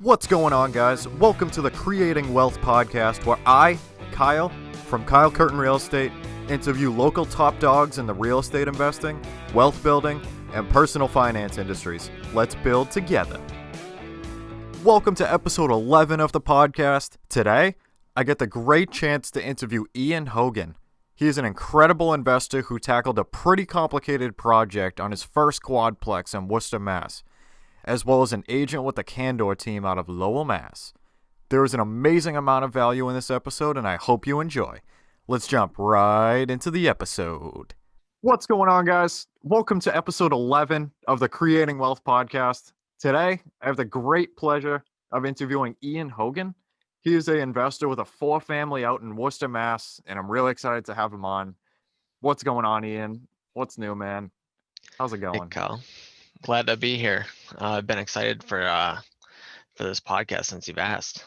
What's going on, guys? Welcome to the Creating Wealth Podcast, where I, Kyle, from Kyle Curtin Real Estate, interview local top dogs in the real estate investing, wealth building, and personal finance industries. Let's build together. Welcome to episode 11 of the podcast. Today, I get the great chance to interview Ian Hogan. He is an incredible investor who tackled a pretty complicated project on his first quadplex in Worcester, Mass., as well as an agent with the Candor team out of Lowell, Mass. There is an amazing amount of value in this episode, and I hope you enjoy. Let's jump right into the episode. What's going on, guys? Welcome to episode 11 of the Creating Wealth Podcast. Today, I have the great pleasure of interviewing Ian Hogan. He is an investor with a 4-family out in Worcester, Mass., and I'm really excited to have him on. What's going on, Ian? What's new, man? How's it Hey, going? Kyle. Glad to be here. I've been excited for this podcast since you've asked.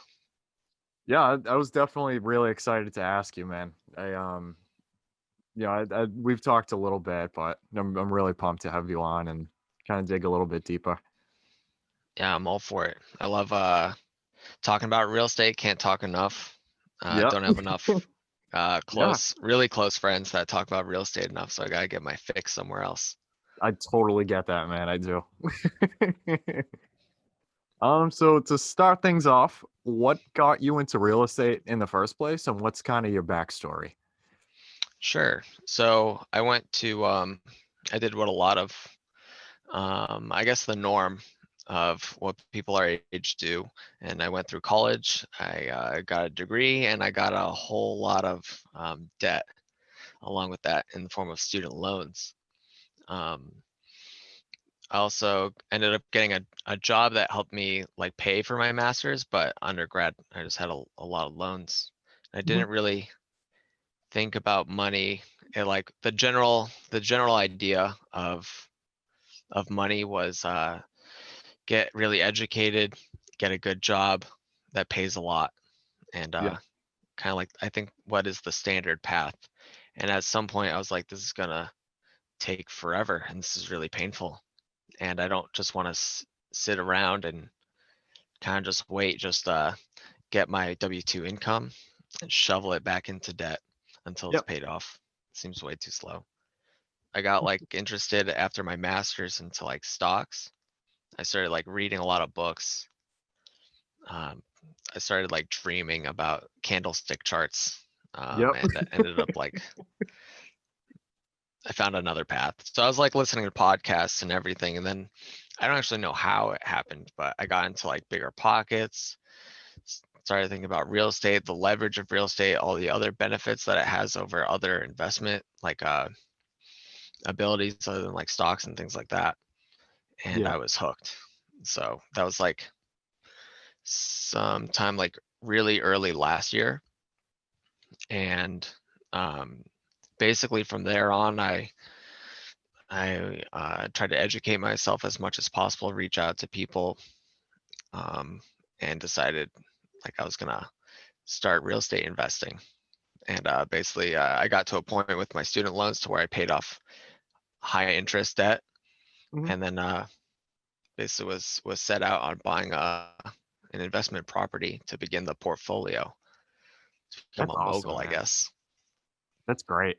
Yeah, I was definitely really excited to ask you, man. We've talked a little bit, but I'm really pumped to have you on and kind of dig a little bit deeper. Yeah, I'm all for it. I love talking about real estate. Can't talk enough. Yeah. Don't have enough really close friends that talk about real estate enough, so I gotta get my fix somewhere else. I totally get that, man. I do. So to start things off, what got you into real estate in the first place, and what's kind of your backstory? Sure. So I went to I did what a lot of I guess the norm of what people our age do, and I went through college. I got a degree, and I got a whole lot of debt along with that in the form of student loans. I also ended up getting a job that helped me like pay for my master's, but undergrad I just had a lot of loans. I didn't really think about money. Like the general idea of money was get really educated, get a good job that pays a lot, and Yeah. kind of like I think what is the standard path. And at some point I was like, this is gonna take forever, and this is really painful. And I don't just want to sit around and kind of just wait, just get my W-2 income and shovel it back into debt until it's Yep. paid off. Seems way too slow. I got like interested after my master's into like stocks. I started like reading a lot of books. I started like dreaming about candlestick charts, Yep. and that ended up like I found another path. So I was like listening to podcasts and everything, and then I don't actually know how it happened, but I got into like bigger pockets, started thinking about real estate, the leverage of real estate, all the other benefits that it has over other investment like abilities other than like stocks and things like that. And Yeah. I was hooked. So that was like sometime like really early last year. And basically from there on, I tried to educate myself as much as possible, reach out to people, and decided like I was gonna start real estate investing. And basically, I got to a point with my student loans to where I paid off high interest debt, Mhm. and then basically was set out on buying an investment property to begin the portfolio, to become That's a awesome, mogul, I man. guess. That's great.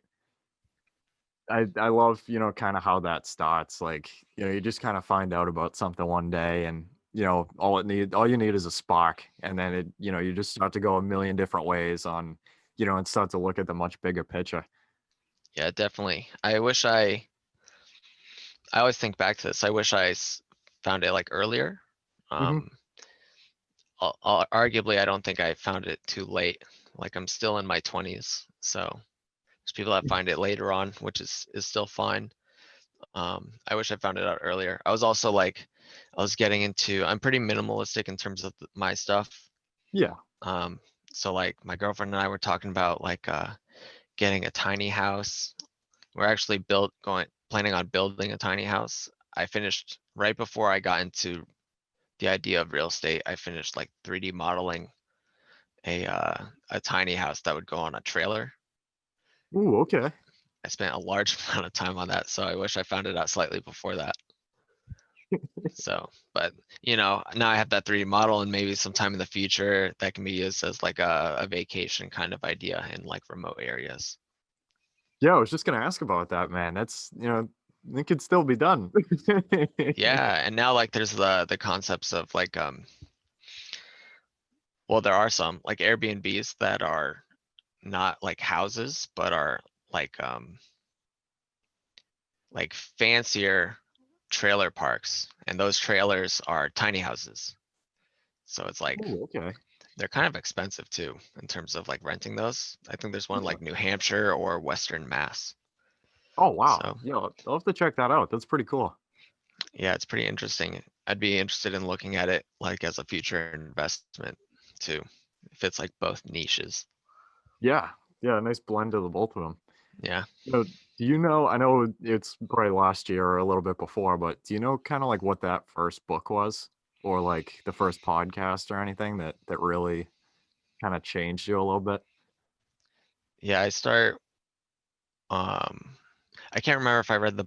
I love, kind of how that starts. Like, you just kind of find out about something one day, and all you need is a spark, and then you just start to go a million different ways on, and start to look at the much bigger picture. Yeah, definitely. I always think back to this. I wish found it like earlier. Hmm. Um, arguably, I don't think I found it too late. Like I'm still in my 20s, so there's people that find it later on, which is still fine. I wish I found it out earlier. I was also like, I was getting into, I'm pretty minimalistic in terms of my stuff. Yeah. Um, so like my girlfriend and I were talking about like getting a tiny house. We're actually planning on building a tiny house. I finished right before I got into the idea of real estate. I finished like 3D modeling a tiny house that would go on a trailer. Ooh, okay. I spent a large amount of time on that, so I wish I found it out slightly before that. So, but now I have that 3D model, and maybe sometime in the future that can be used as like a vacation kind of idea in like remote areas. Yeah, I was just gonna ask about that, man. That's, it could still be done. Yeah, and now like there's the concepts of like well, there are some like Airbnbs that are not like houses, but are like fancier trailer parks, and those trailers are tiny houses. So it's like Oh, okay. they're kind of expensive too in terms of like renting those. I think there's one in Yeah. like New Hampshire or Western Mass. Oh, wow. So Yeah, I'll have to check that out. That's pretty cool. yeah, it's pretty interesting. I'd be interested in looking at it like as a future investment too. It fits like both niches. Yeah. Yeah, a nice blend of the both of them. Yeah. Do you know, I know it's probably last year or a little bit before, but do you know kind of like what that first book was? Or like the first podcast or anything that really kind of changed you a little bit? Yeah, um I can't remember if I read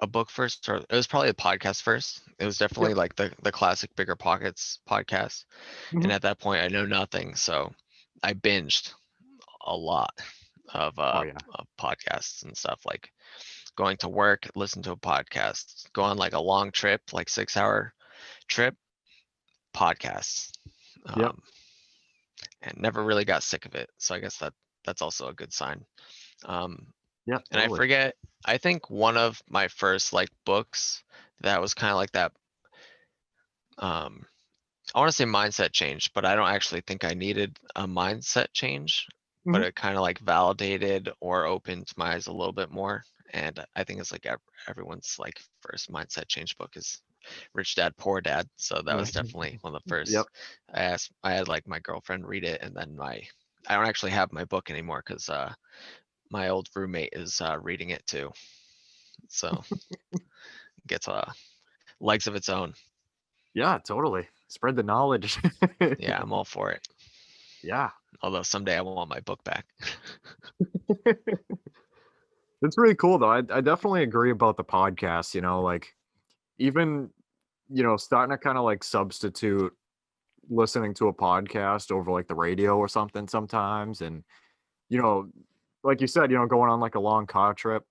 a book first, or it was probably a podcast first. It was Yep. definitely like the classic Bigger Pockets podcast. Hmm. And at that point I know nothing. So I binged a lot Oh yeah. of podcasts and stuff, like going to work, listen to a podcast, go on like a long trip, like 6 hour trip, podcasts. Yep. Um, and never really got sick of it. So I guess that's also a good sign. Um, Yeah, and I totally. forget, I think one of my first like books that was kind of like that, um, I want to say mindset change, but I don't actually think I needed a mindset change, but Hmm. it kind of like validated or opened my eyes a little bit more. And I think it's like everyone's like first mindset change book is Rich Dad Poor Dad. So that was definitely one of the Yep. first. I had like my girlfriend read it, and then I don't actually have my book anymore because my old roommate is reading it too. So it gets legs of its own. Yeah, totally. Spread the knowledge. Yeah, I'm all for it. Yeah. Although someday I want my book back. It's really cool though. I definitely agree about the podcast, like even, starting to kind of like substitute listening to a podcast over like the radio or something sometimes. And, you know, like you said, going on like a long car trip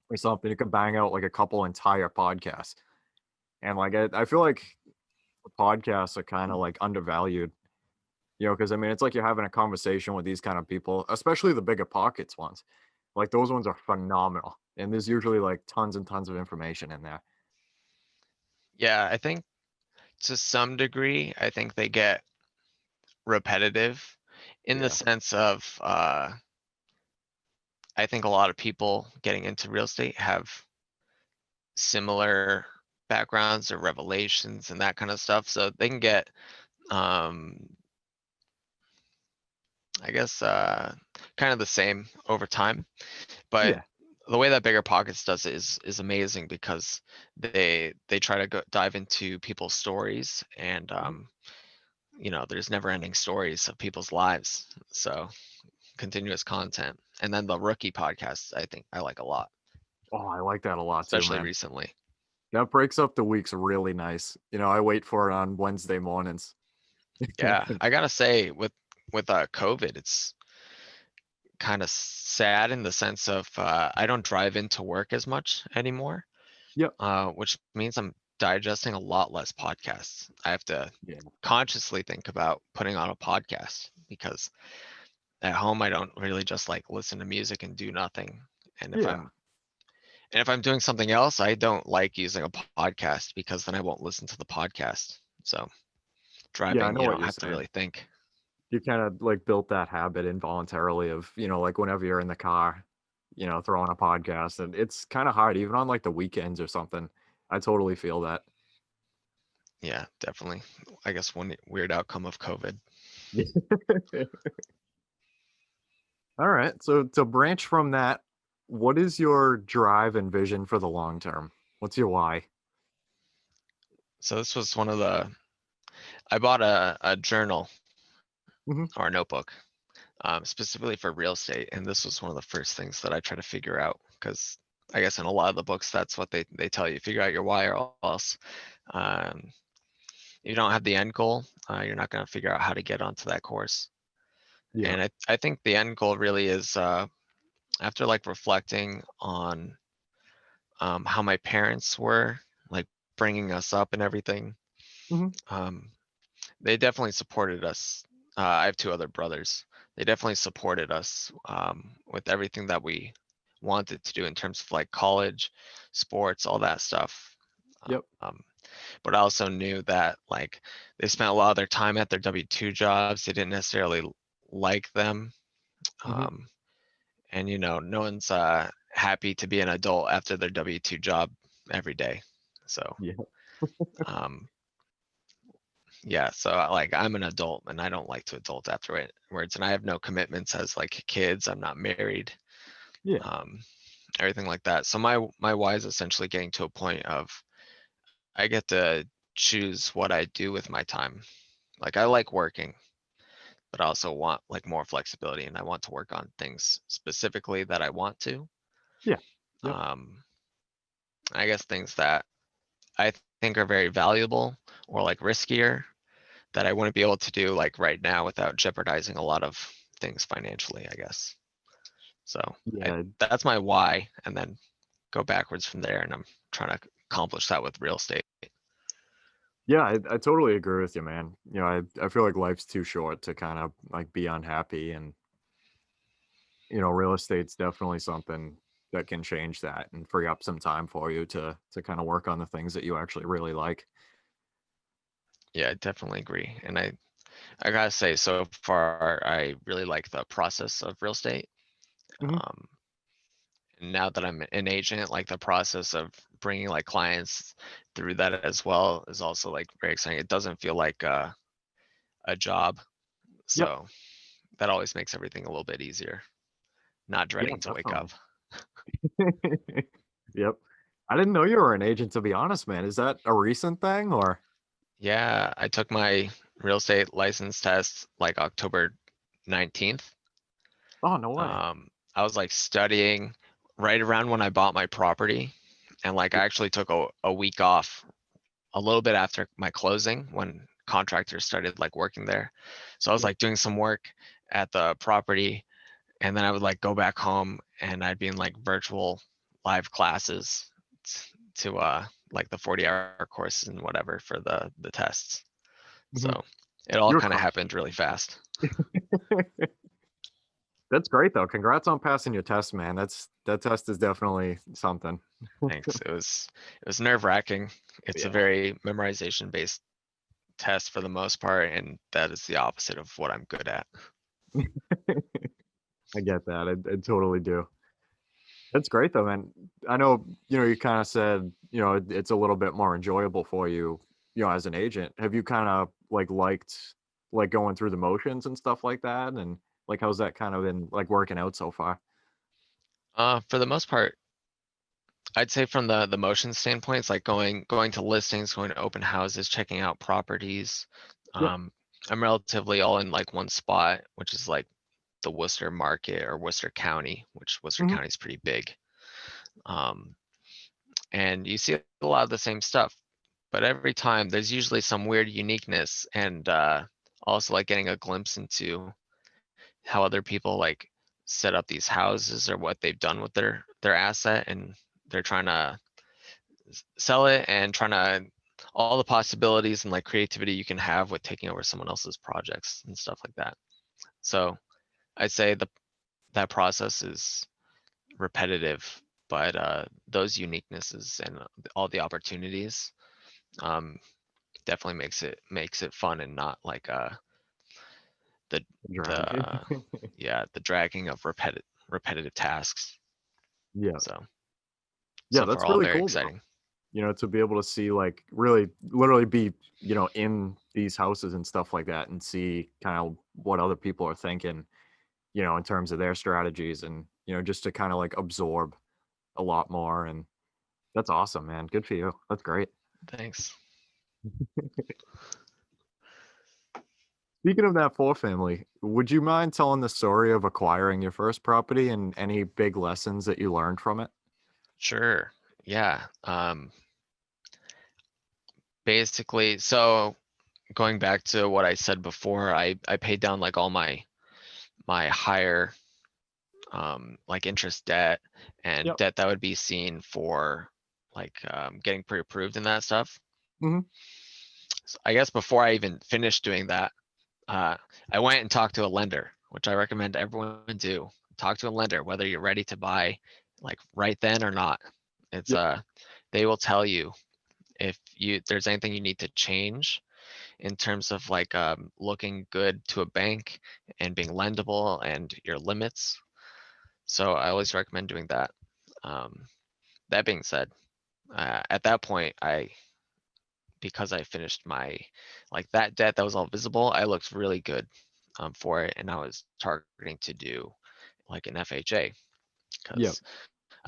or something, you can bang out like a couple entire podcasts. And like I feel like podcasts are kind of like undervalued, because I mean it's like you're having a conversation with these kind of people, especially the bigger pockets ones. Like those ones are phenomenal. And there's usually like tons and tons of information in there. Yeah, I think to some degree, I think they get repetitive in the Yeah. sense of I think a lot of people getting into real estate have similar backgrounds or revelations and that kind of stuff. So they can get um I guess kind of the same over time. But Yeah. the way that Bigger Pockets does it is amazing because they try to dive into people's stories, and Mhm. there's never ending stories of people's lives. So continuous content. And then the rookie podcasts, I think I like a lot, Oh, I like that a lot too, especially man. recently. That breaks up the weeks really nice. I wait for it on Wednesday mornings. Yeah, I gotta say with COVID, it's kind of sad in the sense of I don't drive into work as much anymore, Yep. which means I'm digesting a lot less podcasts. I have to Yeah. consciously think about putting on a podcast because at home I don't really just like listen to music and do nothing. And if Yeah. I'm and if I'm doing something else, I don't like using a podcast because then I won't listen to the podcast. So Yeah, I driving, know you what don't you're have to saying. really think. You kind of like built that habit involuntarily of, like whenever you're in the car, throwing a podcast, and it's kind of hard even on like the weekends or something. I totally feel that. Yeah, definitely. I guess one weird outcome of COVID. All right. So to branch from that, what is your drive and vision for the long term? What's your why? So this was one of I bought a journal Hmm. or a notebook specifically for real estate. And this was one of the first things that I try to figure out because I guess in a lot of the books, that's what they tell you. Figure out your why, or else um, you don't have the end goal. You're not going to figure out how to get onto that course. Yeah. And I think the end goal really is after like reflecting on how my parents were like bringing us up and everything. Hmm. Um, they definitely supported us. I have two other brothers. They definitely supported us with everything that we wanted to do in terms of like college, sports, all that stuff. Yep. But I also knew that like they spent a lot of their time at their W-2 jobs. They didn't necessarily like them. Hmm. Um, and no one's happy to be an adult after their W-2 job every day. So Yeah. um, yeah, so like I'm an adult and I don't like to adult afterwards, and I have no commitments as like kids. I'm not married, Yeah. um, everything like that. So my why is essentially getting to a point of I get to choose what I do with my time. Like I like working, but I also want like more flexibility, and I want to work on things specifically that I want to. Yeah. Yep. Um, I guess things that I think are very valuable or like riskier that I wouldn't be able to do like right now without jeopardizing a lot of things financially, I guess. So Yeah. that's my why, and then go backwards from there. And I'm trying to accomplish that with real estate. Yeah, I totally agree with you, man. I feel like life's too short to kind of like be unhappy, and real estate's definitely something that can change that and free up some time for you to kind of work on the things that you actually really like. Yeah, I definitely agree. And I gotta say, so far, I really like the process of real estate. Hmm. Um, and now that I'm an agent, like the process of bringing like clients through that as well is also like very exciting. It doesn't feel like a job. Yep. So that always makes everything a little bit easier, not Yeah, dreading to wake definitely. up. Yep. I didn't know you were an agent, to be honest, man. Is that a recent thing or? Yeah, I took my real estate license test like October 19th. Oh, no way. I was like studying right around when I bought my property. And like I actually took a week off a little bit after my closing when contractors started like working there. So I was Yep. like doing some work at the property, and then I would like go back home and I'd be in like virtual live classes to like the 40-hour courses and whatever for the tests. Mhm. So it all You're kind of crushing happened really fast. it. That's great though. Congrats on passing your test, man. That test is definitely something. Thanks. It was nerve-wracking. It's a Yeah. very memorization based test for the most part, and that is the opposite of what I'm good at. I get that. I totally do. That's great though, man. I know, you kind of said, it's a little bit more enjoyable for you, as an agent. Have you kind of like liked like going through the motions and stuff like that? And like, how's that kind of been like working out so far? For the most part, I'd say from the motion standpoint, it's like going to listings, going to open houses, checking out properties. Yep. Um, I'm relatively all in like one spot, which is like the Worcester market or Worcester County, which Worcester Hmm. County is pretty big. Um, and you see a lot of the same stuff, but every time there's usually some weird uniqueness, and also like getting a glimpse into how other people like set up these houses or what they've done with their asset, and they're trying to sell it and trying to all the possibilities and like creativity you can have with taking over someone else's projects and stuff like that. So I'd say that process is repetitive, but those uniquenesses and all the opportunities um, definitely makes it fun and not like the Drag. the yeah, the dragging of repetitive tasks. Yeah. So Yeah, so far that's all really very cool though. exciting. To be able to see like really literally be, in these houses and stuff like that and see kind of what other people are thinking, in terms of their strategies and, just to kind of like absorb a lot more. And that's awesome, man. Good for you. That's great. Thanks. Speaking of that four family, would you mind telling the story of acquiring your first property and any big lessons that you learned from it? Sure. Yeah. Basically, so going back to what I said before, I paid down like all my higher like interest debt and Yep. debt that would be seen for like getting pre-approved and that stuff. Mhm. So I guess before I even finished doing that, uh, I went and talked to a lender, which I recommend everyone do. Talk to a lender, whether you're ready to buy like right then or not. It's Yep. they will tell you if there's anything you need to change in terms of like looking good to a bank and being lendable and your limits. So I always recommend doing that. Um, that being said, at that point, because I finished my like that debt that was all visible, I looked really good for it, and I was targeting to do like an FHA Yep. because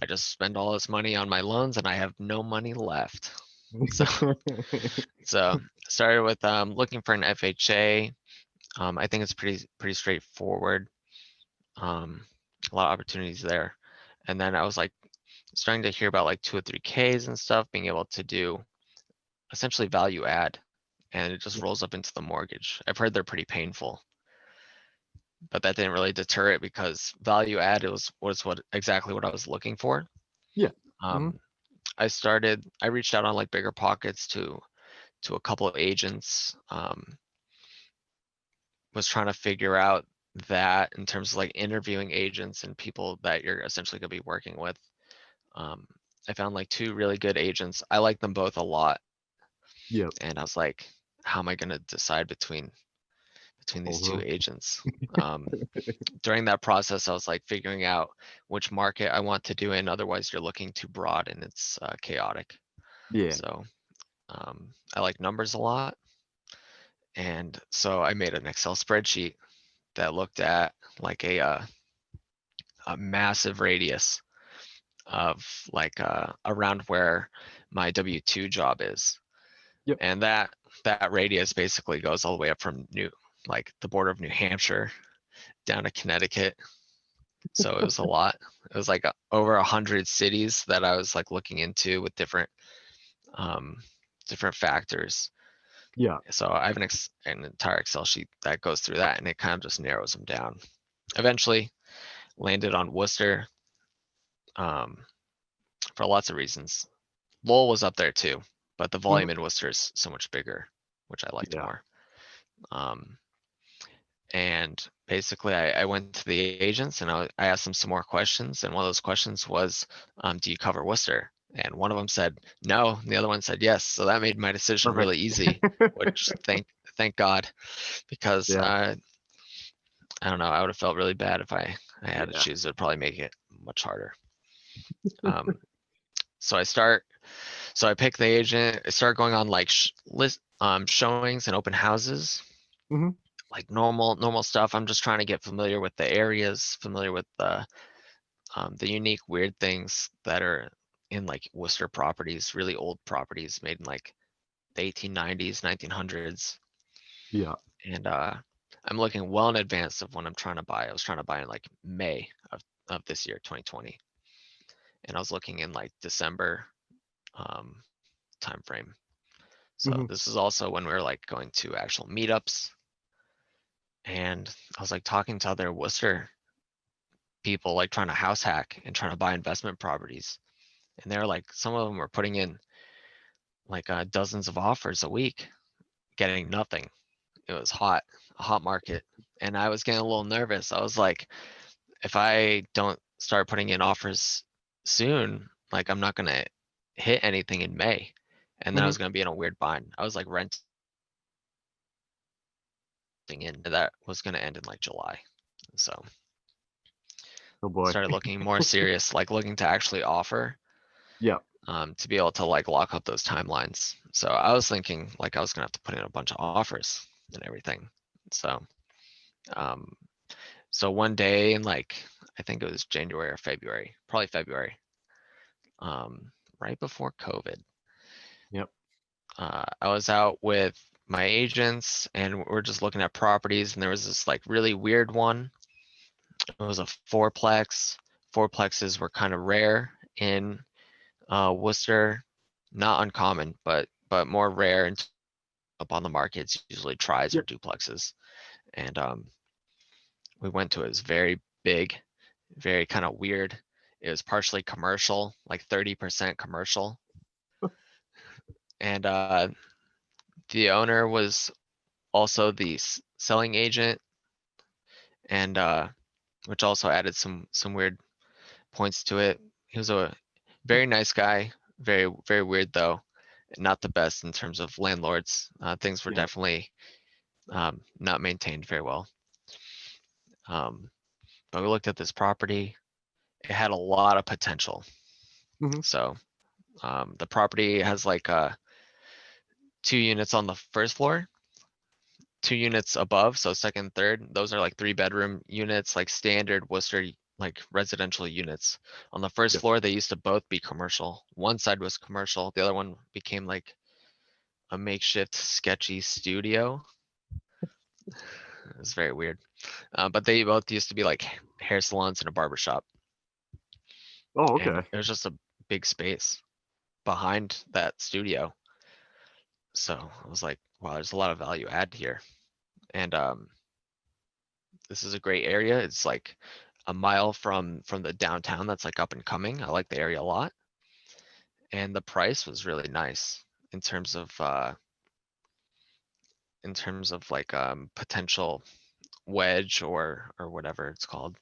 I just spend all this money on my loans and I have no money left. So so started with looking for an FHA. I think it's pretty straightforward. A lot of opportunities there. And then I was like starting to hear about like 203Ks and stuff, being able to do essentially value add, and it just Yep. rolls up into the mortgage. I've heard they're pretty painful, but that didn't really deter it because value add was what exactly what I was looking for. Yeah. Mhm. Um, I reached out on like bigger pockets to a couple of agents. Was trying to figure out that in terms of like interviewing agents and people that you're essentially going to be working with. Um, I found like two really good agents. I like them both a lot, Yep. and I was like, how am I going to decide between these two Also. agents? Um, During that process, I was like figuring out which market I want to do in. Otherwise, you're looking too broad and it's chaotic. Yeah. So I like numbers a lot, and so I made an Excel spreadsheet that looked at like a massive radius of like around where my W-2 job is. Yep. And that radius basically goes all the way up from like the border of New Hampshire down to Connecticut. So it was a lot. It was like over 100 cities that I was like looking into with um, different factors. Yeah. So I have an entire Excel sheet that goes through that, and it kind of just narrows them down. Eventually landed on Worcester um, for lots of reasons. Lowell was up there too, but the Mhm. volume in Worcester is so much bigger, which I liked Yeah. more. Um, and basically, I went to the agents and I asked them some more questions. And one of those questions was, do you cover Worcester? And one of them said no, and the other one said yes. So that made my decision Perfect. really easy, which thank God, because Yeah. I don't know, I would have felt really bad if I had to Yeah. choose. It would probably make it much harder. Um, so I pick the agent. I start going on like showings and open houses, Mhm. like normal stuff. I'm just trying to get familiar with the areas, familiar with the unique weird things that are in like Worcester properties, really old properties made in like the 1890s, 1900s. Yeah. And I'm looking well in advance of when I'm trying to buy. I was trying to buy in like May of this year, 2020, and I was looking in like December um, time frame. So Mhm. this is also when we were like going to actual meetups, and I was like talking to other Worcester people, like trying to house hack and trying to buy investment properties. And they're like, some of them were putting in like dozens of offers a week, getting nothing. It was a hot market. And I was getting a little nervous. I was like, if I don't start putting in offers soon, like I'm not gonna hit anything in May. And then I Mhm. was gonna be in a weird bind. I was like renting in that was gonna end in like July. So Oh boy. started looking more serious, like looking to actually offer Yeah. to be able to like lock up those timelines. So I was thinking like I was gonna have to put in a bunch of offers and everything. So um so one day in like I think it was January or February, probably February, um, right before COVID, Yep. I was out with my agents and we're just looking at properties, and there was this like really weird one. It was a fourplex. Fourplexes were kind of rare in Worcester, not uncommon, but more rare and up on the market. It's usually tries or Yep. duplexes. And we went to it. It was very big, very kind of weird. It was partially commercial, like 30% commercial. And the owner was also the selling agent, and which also added some weird points to it. He was a very nice guy, very weird though, not the best in terms of landlords. Things were Yeah. definitely not maintained very well. Um, but we looked at this property. It had a lot of potential. Mhm. So the property has like 2 units on the first floor, 2 units above, so second, third. Those are like 3-bedroom units, like standard Worcester like residential units. On the first Yep. floor, they used to both be commercial. One side was commercial, the other one became like a makeshift sketchy studio. It was very weird. But they both used to be like hair salons and a barber shop. Oh, And okay. it was just a big space behind that studio. So I was like, wow, there's a lot of value add here. And this is a great area. It's like a mile from the downtown that's like up and coming. I like the area a lot. And the price was really nice in terms of like potential wedge or whatever it's called,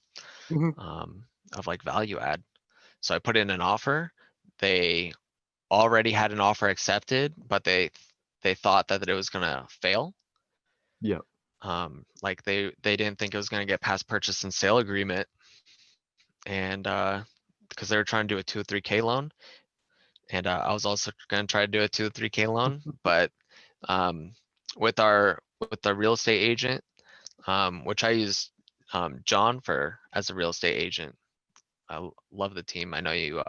Mhm. of like value add. So I put in an offer. They already had an offer accepted, but they thought that it was gonna fail. Yep. Like they didn't think it was gonna get past purchase and sale agreement, and because they were trying to do a 2 or 3K loan, and I was also gonna try to do a 2 or 3K loan, but um, with our real estate agent, which I use John for as a real estate agent. Love the team. I know you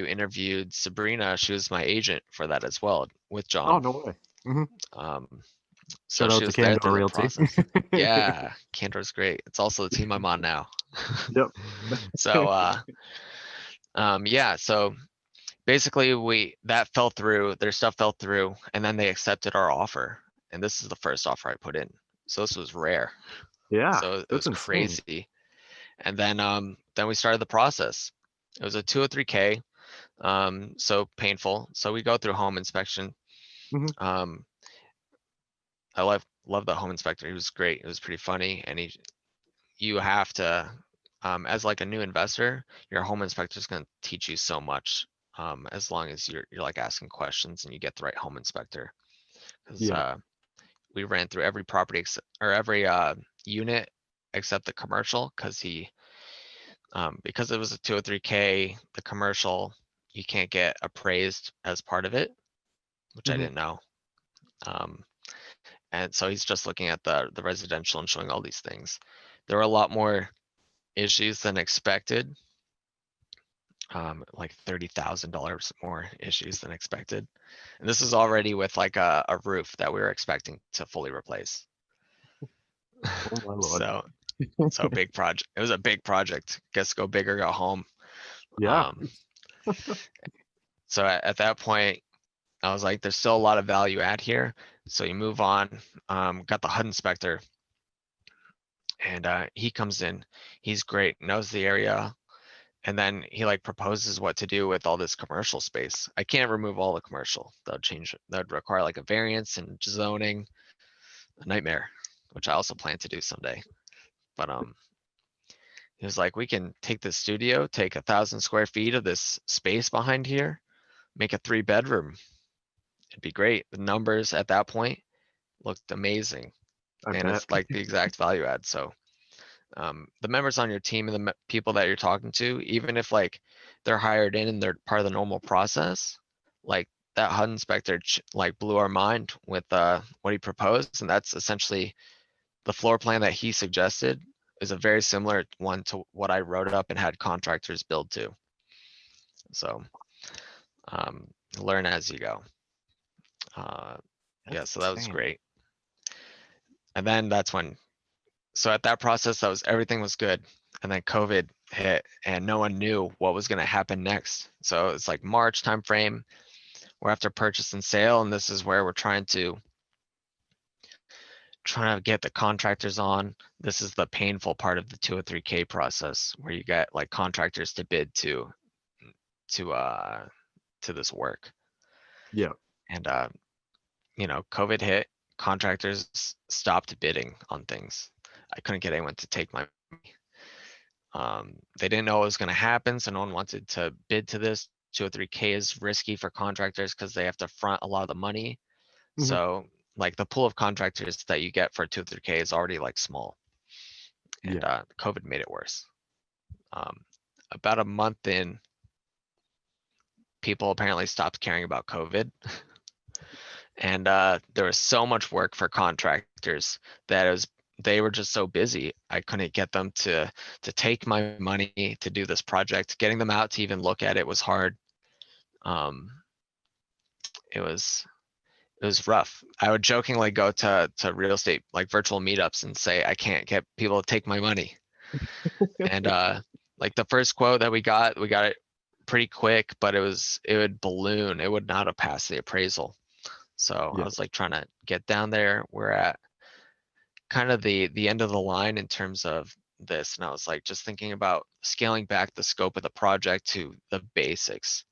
interviewed Sabrina. She was my agent for that as well with Oh, John. no way. Mhm. Um, so Shout she out to was there Candor through the Realty. process. Yeah, Candor's great. It's also the team I'm on now. Yep. So yeah, so basically that fell through, their stuff fell through, and then they accepted our offer. And this is the first offer I put in. So this was rare. Yeah, So it that's was insane. crazy. And then we started the process. It was a 2 or 3K, so painful. So we go through home inspection. Mhm. Um, I love the home inspector. He was great. It was pretty funny, and you have to, as like a new investor, your home inspector is going to teach you so much, as long as you're like asking questions and you get the right home inspector. Because Yeah. we ran through every property or every unit except the commercial, because it was a 203K, the commercial, you can't get appraised as part of it, which I Mhm. didn't know. Um, and so he's just looking at the residential and showing all these things. There were a lot more issues than expected, like $30,000 more issues than expected. And this is already with like a roof that we were expecting to fully replace. Oh my lord. So, so big project. It was a big project. Guess go big or go home. Yeah. Um, so at that point, I was like, there's still a lot of value add here. So you move on. Got the HUD inspector, and he comes in. He's great, knows the area, and then he like proposes what to do with all this commercial space. I can't remove all the commercial. That would change. That would require like a variance and zoning, a nightmare, which I also plan to do someday. But he was like, we can take this studio, take 1,000 square feet of this space behind here, make a 3-bedroom. It'd be great. The numbers at that point looked amazing, I and bet. it's like the exact value add. So the members on your team and the people that you're talking to, even if like they're hired in and they're part of the normal process, like that HUD inspector like blew our mind with what he proposed, and that's essentially the floor plan that he suggested is a very similar one to what I wrote up and had contractors build to. So learn as you go. Yeah, That's so that was insane. great. And then that's when, so at that process, everything was good. And then COVID hit and no one knew what was going to happen next. So it's like March timeframe. We're after purchase and sale, and this is where we're trying to get the contractors on. This is the painful part of the 203K process, where you get like contractors to bid to this work. Yeah. And COVID hit, contractors stopped bidding on things. I couldn't get anyone to take my money. They didn't know what was going to happen, so no one wanted to bid to this. 203K is risky for contractors because they have to front a lot of the money. Mhm. So like the pool of contractors that you get for 203K is already like small. And COVID made it worse. About a month in, people apparently stopped caring about COVID. And there was so much work for contractors that they were just so busy. I couldn't get them to take my money to do this project. Getting them out to even look at it was hard. It was rough. I would jokingly go to real estate, like virtual meetups, and say, I can't get people to take my money. And like the first quote that we got it pretty quick, but it would balloon. It would not have passed the appraisal. So I was like trying to get down there. We're at kind of the end of the line in terms of this. And I was like just thinking about scaling back the scope of the project to the basics,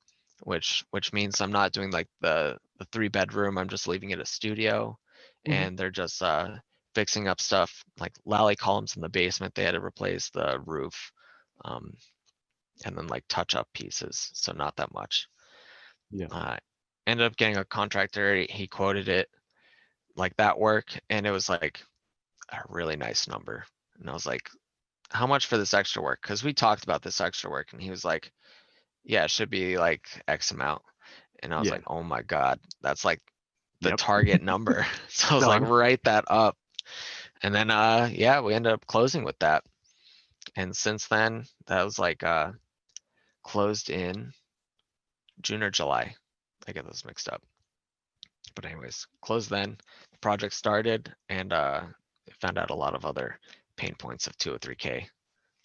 which means I'm not doing like the 3-bedroom. I'm just leaving it a studio. And they're just fixing up stuff like lally columns in the basement. They had to replace the roof, and then like touch up pieces. So not that much. Ended up getting a contractor. He quoted it like that work, and it was like a really nice number. And I was like, how much for this extra work? Because we talked about this extra work, and he was like, yeah, it should be like X amount. And I was like, oh my God, that's like the target number. So I was like, write that up. And then we ended up closing with that. And since then, that was like closed in June or July. I get those mixed up. But anyways, closed then. The project started, and found out a lot of other pain points of 203K,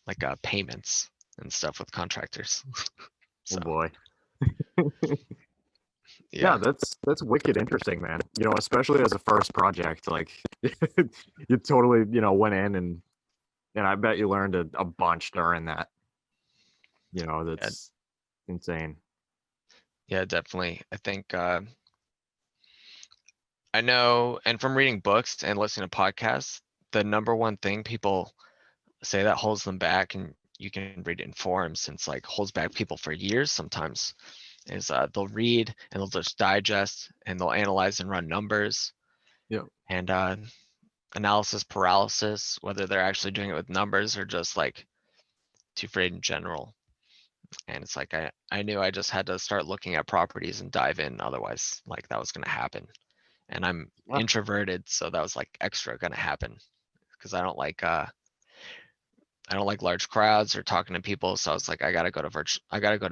like payments and stuff with contractors. Oh boy. Yeah, that's wicked interesting, man. Especially as a first project, like you totally, went in and I bet you learned a bunch during that. That's insane. Yeah, definitely. I think I know, and from reading books and listening to podcasts, the number one thing people say that holds them back, and you can read it in forums, since like holds back people for years sometimes, is they'll read and they'll just digest and they'll analyze and run numbers. And analysis paralysis, whether they're actually doing it with numbers or just like too afraid in general. And it's like I knew I just had to start looking at properties and dive in, otherwise like that was going to happen. And I'm introverted, so that was like extra going to happen, because I don't like large crowds or talking to people. So I was like, I gotta go to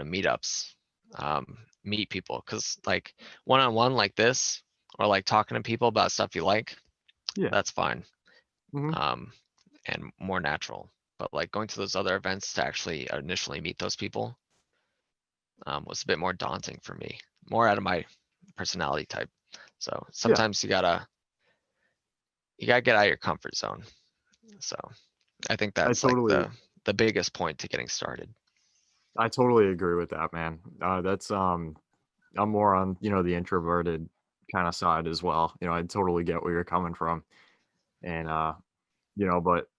meetups, meet people, because like one-on-one like this, or like talking to people about stuff you like, that's fine, and more natural. But like going to those other events to actually initially meet those people was a bit more daunting for me, more out of my personality type. So sometimes you gotta get out of your comfort zone. So I think that's like the biggest point to getting started. I totally agree with that, man. That's I'm more on, the introverted kind of side as well. I totally get where you're coming from. And but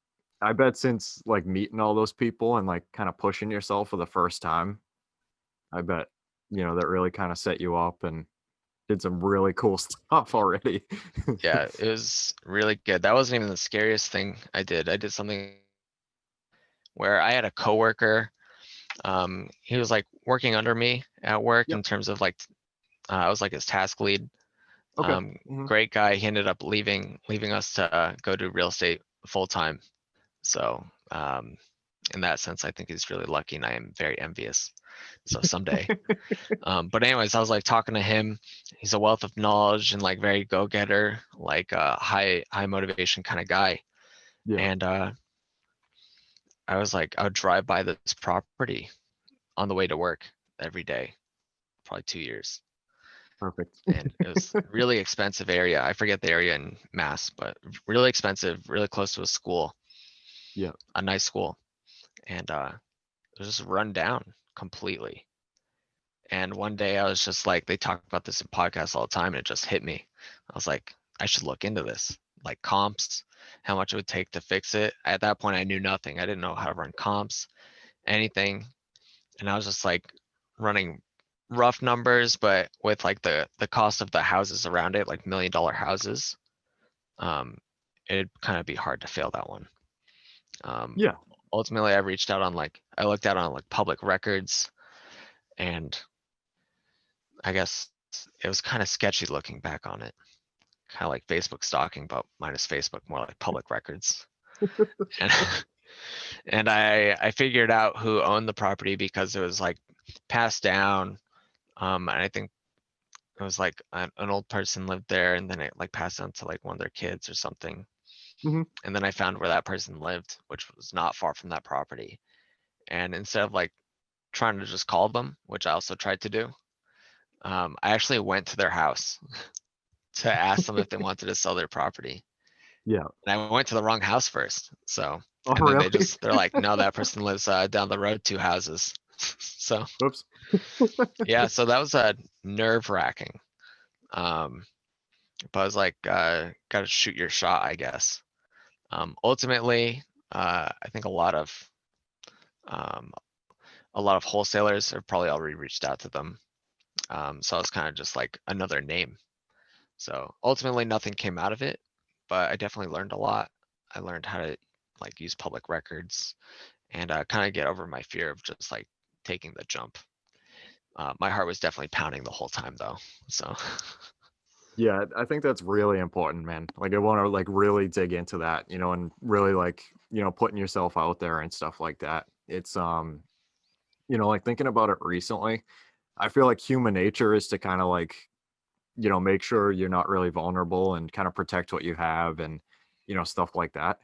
I bet since like meeting all those people and like kind of pushing yourself for the first time, I bet, that really kind of set you up and did some really cool stuff already. Yeah, it was really good. That wasn't even the scariest thing I did. I did something where I had a coworker. He was like working under me at work in terms of like, I was like his task lead. Great guy. He ended up leaving us to go do real estate full time. So in that sense, I think he's really lucky, and I am very envious. So someday. But anyways, I was like talking to him. He's a wealth of knowledge and like very go-getter, like high motivation kind of guy. And I was like, I would drive by this property on the way to work every day, probably 2 years. Perfect. And it was really expensive area. I forget the area in Mass, but really expensive, really close to a school, Yeah. a nice school. And it was just run down completely. And one day I was just like, they talk about this in podcasts all the time, and it just hit me. I was like, I should look into this, like comps, how much it would take to fix it. At that point, I knew nothing. I didn't know how to run comps, anything. And I was just like running rough numbers, but with like the cost of the houses around it, like $1 million houses, it'd kind of be hard to fail that one. Yeah. Ultimately, I reached out on I looked out on like public records, and I guess it was kind of sketchy looking back on it. Kind of like Facebook stalking, but minus Facebook, more like public records. And and I figured out who owned the property because it was like passed down. And I think it was like an old person lived there, and then it like passed down to like one of their kids or something. hmm And then I found where that person lived, which was not far from that property. And instead of like trying to just call them, which I also tried to do, I actually went to their house to ask them if they wanted to sell their property. Yeah. And I went to the wrong house first. So, Oh, and then really? they're like, no, that person lives down the road 2 houses. So Oops. yeah, so that was nerve wracking. But I was like, gotta shoot your shot, I guess. Ultimately, I think um, a lot of wholesalers have probably already reached out to them. So it's kind of just like another name. So ultimately nothing came out of it, but I definitely learned a lot. I learned how to like use public records and kind of get over my fear of just like taking the jump. My heart was definitely pounding the whole time though. So Yeah, I think that's really important, man. Like I want to like really dig into that, and really like, putting yourself out there and stuff like that. It's like thinking about it recently, I feel like human nature is to kind of like, make sure you're not really vulnerable and kind of protect what you have and, stuff like that.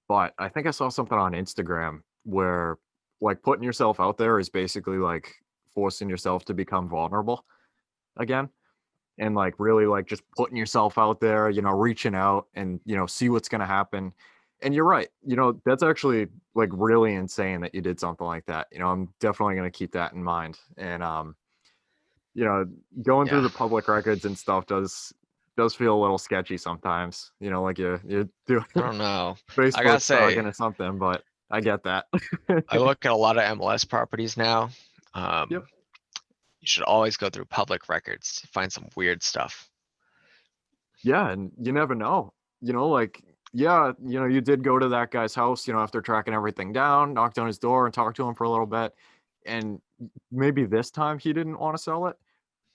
But I think I saw something on Instagram where like putting yourself out there is basically like forcing yourself to become vulnerable again. And like really like just putting yourself out there, reaching out and, see what's going to happen. And you're right. That's actually like really insane that you did something like that. I'm definitely going to keep that in mind. And, you know, going through yeah, the public records and stuff does feel a little sketchy sometimes, like you do I don't know. I gotta Facebook say, stalking or something, but I get that. I look at a lot of MLS properties now. Yep. You should always go through public records, find some weird stuff. Yeah, and you never know. Like, yeah, you did go to that guy's house, after tracking everything down, knocked on his door and talked to him for a little bit. And maybe this time he didn't want to sell it.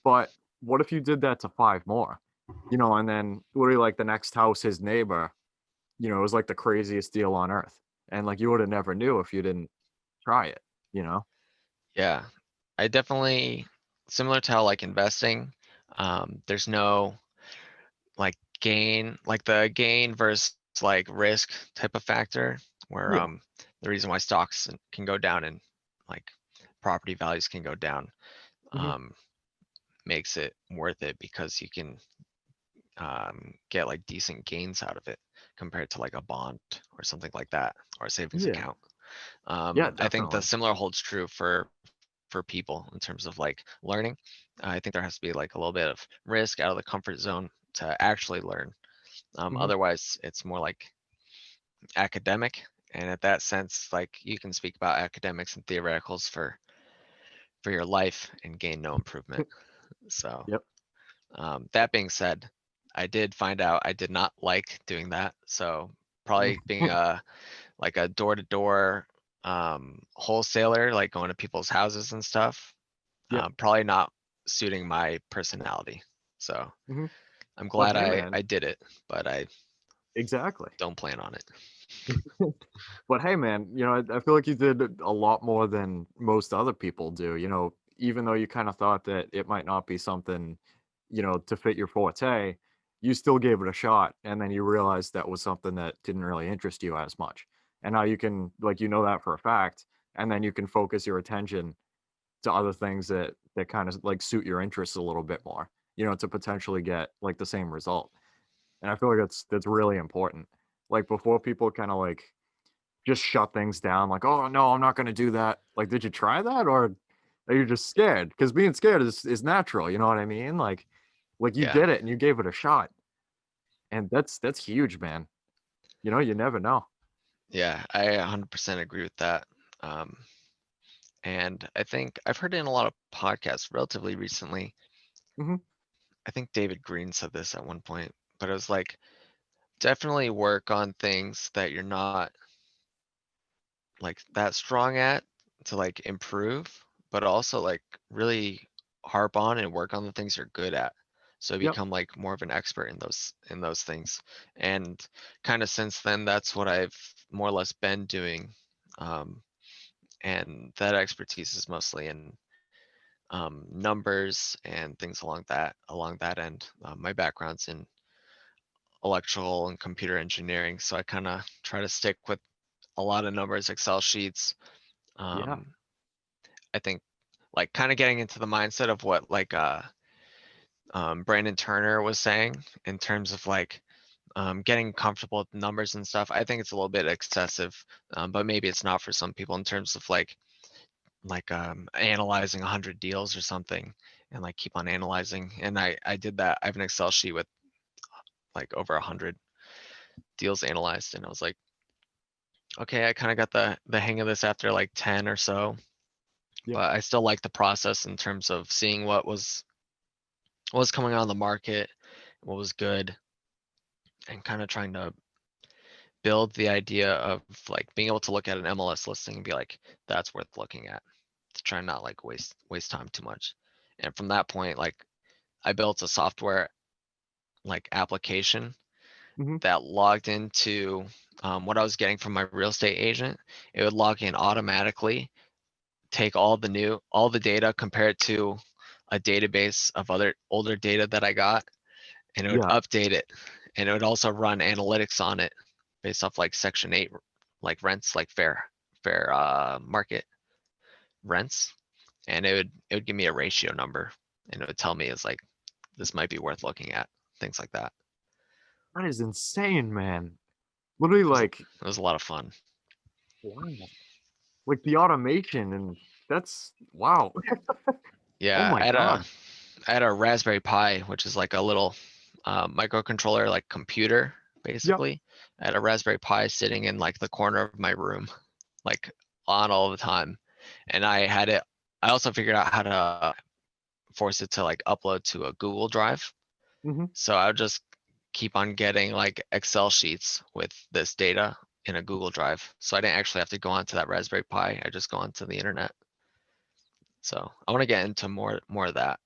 But what if you did that to five more? And then literally like the next house, his neighbor, it was like the craziest deal on earth. And like you would have never knew if you didn't try it, you know? Yeah, I definitely similar to how like investing, there's no like gain, like the gain versus like risk type of factor where Yeah. the reason why stocks can go down and like property values can go down hmm um makes it worth it because you can get like decent gains out of it compared to like a bond or something like that or a savings Yeah. account. Yeah, I think the definitely. similar holds true for people in terms of like learning. I think there has to be like a little bit of risk out of the comfort zone to actually learn. hmm Otherwise, it's more like academic. And at that sense, like you can speak about academics and theoreticals for your life and gain no improvement. So Yep. that being said, I did find out I did not like doing that. So probably being a like a door-to-door wholesaler, like going to people's houses and stuff, Yep. probably not suiting my personality. So hmm I'm But glad hey, I man, did it, but I exactly. don't plan on it. But hey, man, I feel like you did a lot more than most other people do. Even though you kind of thought that it might not be something, to fit your forte, you still gave it a shot. And then you realized that was something that didn't really interest you as much. And now you can, like, you know that for a fact, and then you can focus your attention to other things that kind of like suit your interests a little bit more, to potentially get like the same result. And I feel like that's really important. Like before, people kind of like just shut things down, like, oh no, I'm not going to do that. Like, did you try that, or are you just scared? Because being scared is natural. You know what I mean? Like you Yeah. did it and you gave it a shot, and that's huge, man. You never know. Yeah, I 100% agree with that. Um, and I think I've heard it in a lot of podcasts relatively recently. Hmm. I think David Green said this at one point, but it was like, definitely work on things that you're not like that strong at to like improve, but also like really harp on and work on the things you're good at. So Yep. become like more of an expert in those things. And kind of since then, that's what I've more or less been doing. Um, and that expertise is mostly in numbers and things along that end. My background's in electrical and computer engineering, so I kind of try to stick with a lot of numbers, Excel sheets. Yeah. Um, I think like kind of getting into the mindset of what like Brandon Turner was saying in terms of like getting comfortable with numbers and stuff. I think it's a little bit excessive, but maybe it's not for some people in terms of like analyzing 100 deals or something and like keep on analyzing. And I did that. I have an Excel sheet with like over 100 deals analyzed, and I was like, okay, I kind of got the hang of this after like 10 or so. Yep. But I still like the process in terms of seeing what was coming on the market, what was good, and kind of trying to build the idea of like being able to look at an MLS listing and be like, that's worth looking at, to try and not like waste time too much. And from that point, like I built a software like application Hmm. that logged into what I was getting from my real estate agent. It would log in automatically, take all the data, compare it to a database of other older data that I got, and it would Yeah. update it. And it would also run analytics on it based off like Section 8, like rents, like fair market rents. And it would give me a ratio number, and it would tell me it's like, this might be worth looking at, things like that. That is insane, man. Literally, like, It was a lot of fun. wow. Like the automation, and that's wow. Oh Yeah, my god. I had a Raspberry Pi, which is like a little microcontroller, like computer, Yep. basically. I had a Raspberry Pi sitting in like the corner of my room, like on all the time. And I also figured out how to force it to like upload to a Google Drive. Hmm. So I would just keep on getting like Excel sheets with this data in a Google Drive. So I didn't actually have to go onto that Raspberry Pi. I just go onto the internet. So I want to get into more of that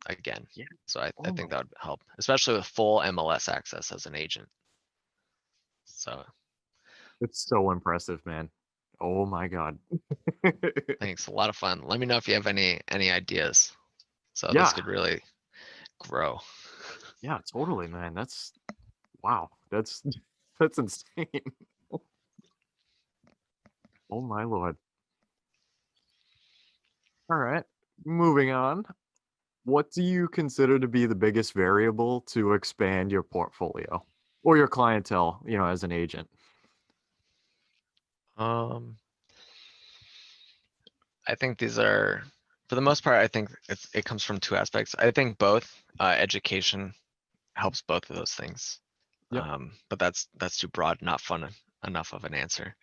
again. Yeah. So I Oh my. think that would help, especially with full MLS access as an agent. So It's so impressive, man. Oh my god. I think it's a lot of fun. Let me know if you have any ideas. So this Yeah. could really grow. Yeah, totally, man. That's wow. That's that's insane. Oh my lord. All right. Moving on. What do you consider to be the biggest variable to expand your portfolio or your clientele, as an agent? Um, I think these are, for the most part, I think it comes from two aspects. I think both education helps both of those things. Yep. But that's too broad, not fun enough of an answer.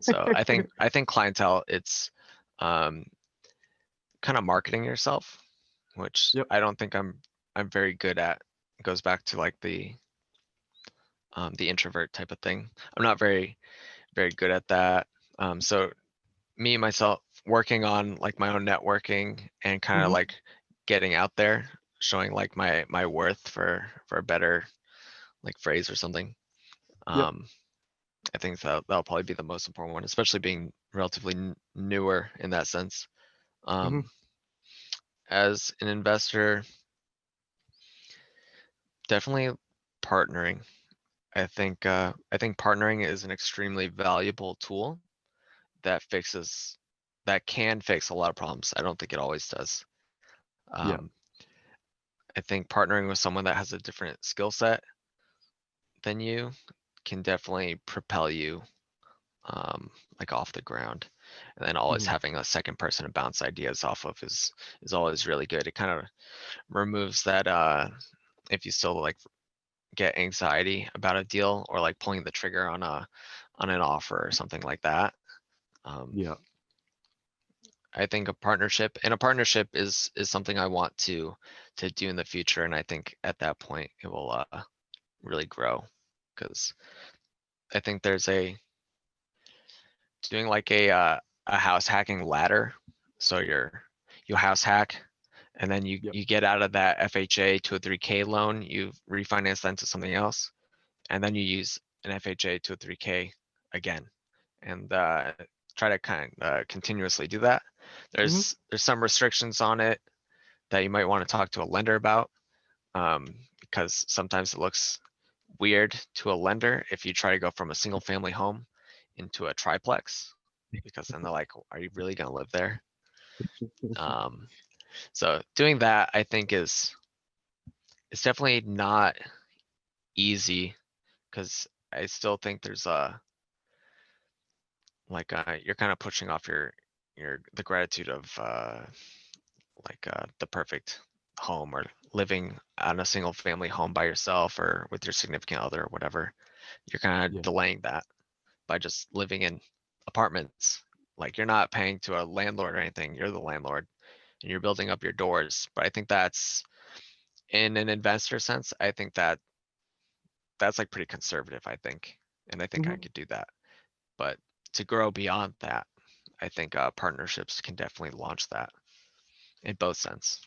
So I think clientele, it's um, kind of marketing yourself, which Yep. I don't think I'm very good at. It goes back to like the introvert type of thing. I'm not very good at that. So me myself working on like my own networking and kind of Hmm. like getting out there, showing like my worth for a better like phrase or something. Yep. Um, I think that'll probably be the most important one, especially being relatively newer in that sense. Hmm. Um, as an investor, definitely partnering. I think partnering is an extremely valuable tool that can fix a lot of problems. I don't think it always does. Yeah. Um, I think partnering with someone that has a different skill set than you can definitely propel you like off the ground. And then always Mhm. having a second person to bounce ideas off of is always really good. It kind of removes that if you still like get anxiety about a deal or like pulling the trigger on an offer or something like that. Um, Yeah. I think a partnership is something I want to do in the future, and I think at that point it will really grow because I think there's doing like a house hacking ladder. So you house hack, and then you Yep. you get out of that FHA to a 3K loan, you refinance that into something else, and then you use an FHA to a 3K again, and try to kind of continuously do that. Hmm. There's some restrictions on it that you might want to talk to a lender about, because sometimes it looks weird to a lender if you try to go from a single family home into a triplex, because then they're like, are you really going to live there? Um, so doing that, I think it's definitely not easy because I still think there's you're kind of pushing off the gratitude of the perfect home or living on a single family home by yourself or with your significant other or whatever. You're kind of Yeah. delaying that by just living in apartments. Like you're not paying to a landlord or anything. You're the landlord and you're building up your doors. But I think that's in an investor sense, I think that's like pretty conservative, I think. And I think I Hmm. could do that. But to grow beyond that, I think partnerships can definitely launch that in both sense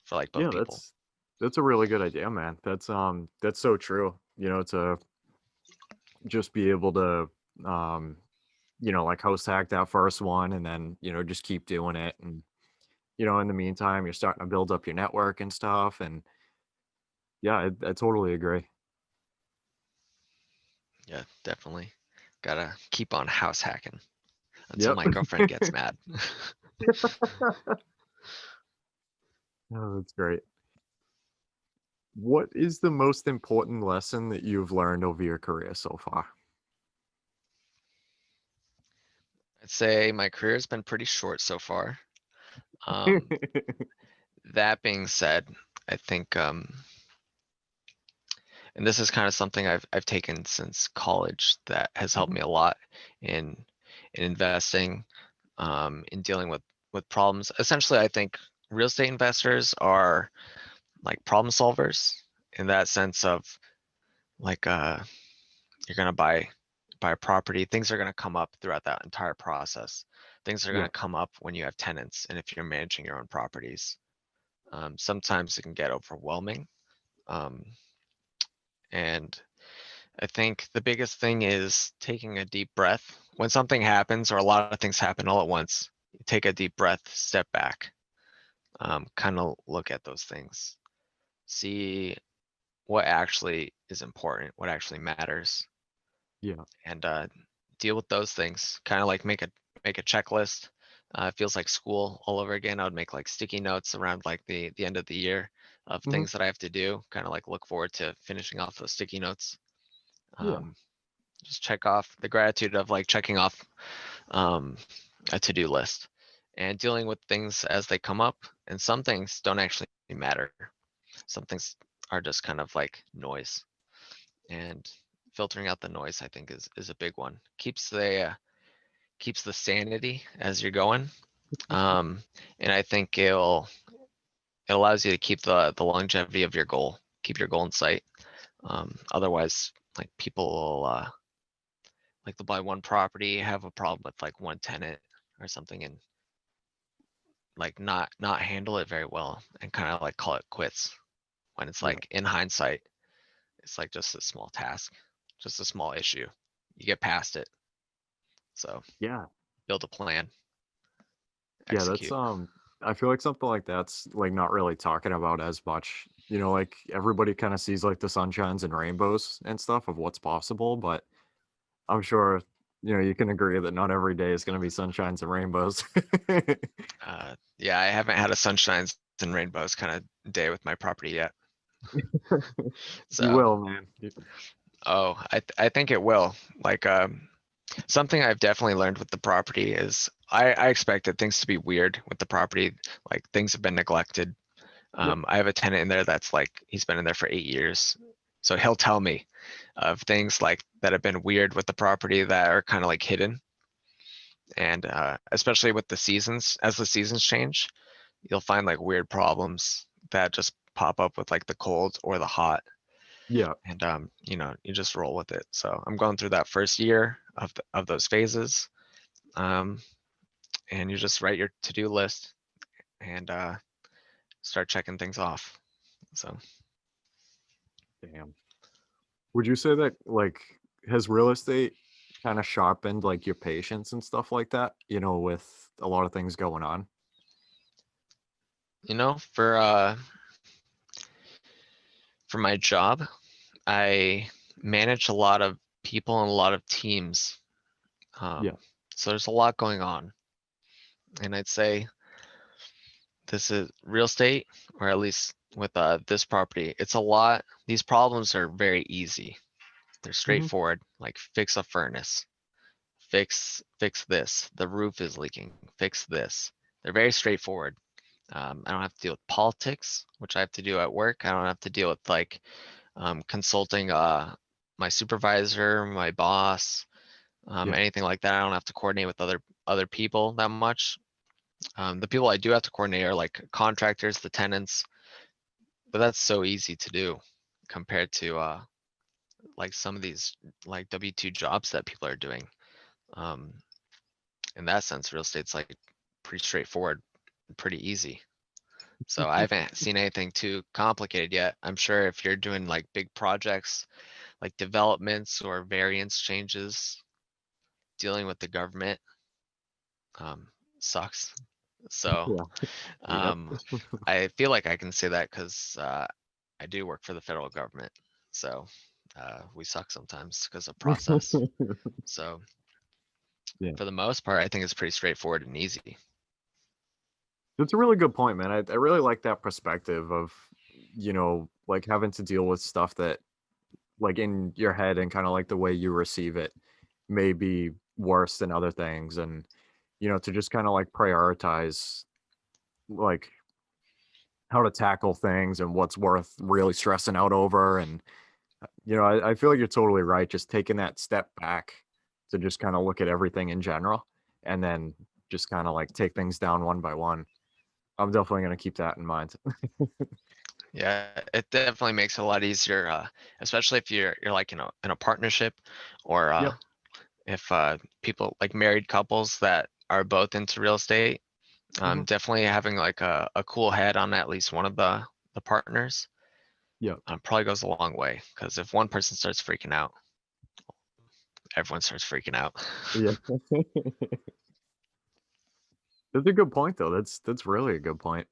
for like both Yeah, people. that's a really good idea, man. That's so true. To just be able to um like host hack that first one and then, just keep doing it. And, in the meantime, you're starting to build up your network and stuff. And yeah, I totally agree. Yeah, definitely. Gotta keep on house hacking until Yep. my girlfriend gets mad. Oh, that's great. What is the most important lesson that you've learned over your career so far? I'd say my career has been pretty short so far. Um, that being said, I think, and this is kind of something I've taken since college that has helped Mhm. me a lot in investing, in dealing with problems. Essentially, I think real estate investors are like problem solvers in that sense of like you're gonna buy a property, things are gonna come up throughout that entire process. Things are Yeah. gonna come up when you have tenants and if you're managing your own properties. Sometimes it can get overwhelming. Um, and I think the biggest thing is taking a deep breath. When something happens or a lot of things happen all at once, you take a deep breath, step back, kind of look at those things, see what actually is important, what actually matters, Yeah. and deal with those things. Kind of like make a checklist. It feels like school all over again. I would make like sticky notes around like the end of the year of Hmm. things that I have to do. Kind of like look forward to finishing off those sticky notes. Yeah. Um, just check off the gratitude of like checking off um, a to-do list and dealing with things as they come up. And some things don't actually matter. Some things are just kind of like noise. And filtering out the noise, I think, is a big one. Keeps the sanity as you're going. Um, and I think it allows you to keep the longevity of your goal, keep your goal in sight. Otherwise, like people will like they'll buy one property, have a problem with like one tenant or something, and like not handle it very well, and kind of like call it quits. When it's Yeah. like in hindsight, it's like just a small task, just a small issue. You get past it. So Yeah. build a plan, Yeah. That's execute. I feel like something like that's like not really talking about as much. Like everybody kind of sees like the sunshines and rainbows and stuff of what's possible, but I'm sure you can agree that not every day is going to be sunshines and rainbows. Yeah, I haven't had a sunshines and rainbows kind of day with my property yet. You So, will, man. oh, I think it will. Like, something I've definitely learned with the property is I expected things to be weird with the property. Like things have been neglected. Yep. I have a tenant in there that's like, he's been in there for 8 years. So he'll tell me of things like that have been weird with the property that are kind of like hidden. And especially with the seasons, as the seasons change, you'll find like weird problems that just pop up with like the cold or the hot. Yeah. And you just roll with it. So I'm going through that first year of those phases. Um, and you just write your to-do list and start checking things off. So Damn. Would you say that like has real estate kind of sharpened like your patience and stuff like that, with a lot of things going on? for my job, I manage a lot of people and a lot of teams. Yeah. So there's a lot going on. And I'd say this is real estate, or at least with this property, it's a lot. These problems are very easy. They're Hmm. straightforward, like fix a furnace, fix this. The roof is leaking, fix this. They're very straightforward. I don't have to deal with politics, which I have to do at work. I don't have to deal with like consulting my supervisor, my boss, Yeah. anything like that. I don't have to coordinate with other people that much. The people I do have to coordinate are like contractors, the tenants, but that's so easy to do compared to like some of these like W-2 jobs that people are doing. Um, in that sense, real estate's like pretty straightforward, pretty easy. So I haven't seen anything too complicated yet. I'm sure if you're doing like big projects, like developments or variance changes, dealing with the government sucks. So Yeah. Yep. um, I feel like I can say that because I do work for the federal government. So we suck sometimes because of process. So Yeah. for the most part, I think it's pretty straightforward and easy. That's a really good point, man. I really like that perspective of, like having to deal with stuff that like in your head and kind of like the way you receive it may be worse than other things. And, to just kind of like prioritize like how to tackle things and what's worth really stressing out over. And, I feel like you're totally right. Just taking that step back to just kind of look at everything in general and then just kind of like take things down one by one. I'm definitely going to keep that in mind. Yeah, it definitely makes it a lot easier, especially if you're like in a partnership, or Yep. if people like married couples that are both into real estate. Hmm. Definitely having like a cool head on at least one of the partners Yep. probably goes a long way. Because if one person starts freaking out, everyone starts freaking out. Yeah. That's a good point though. That's really a good point.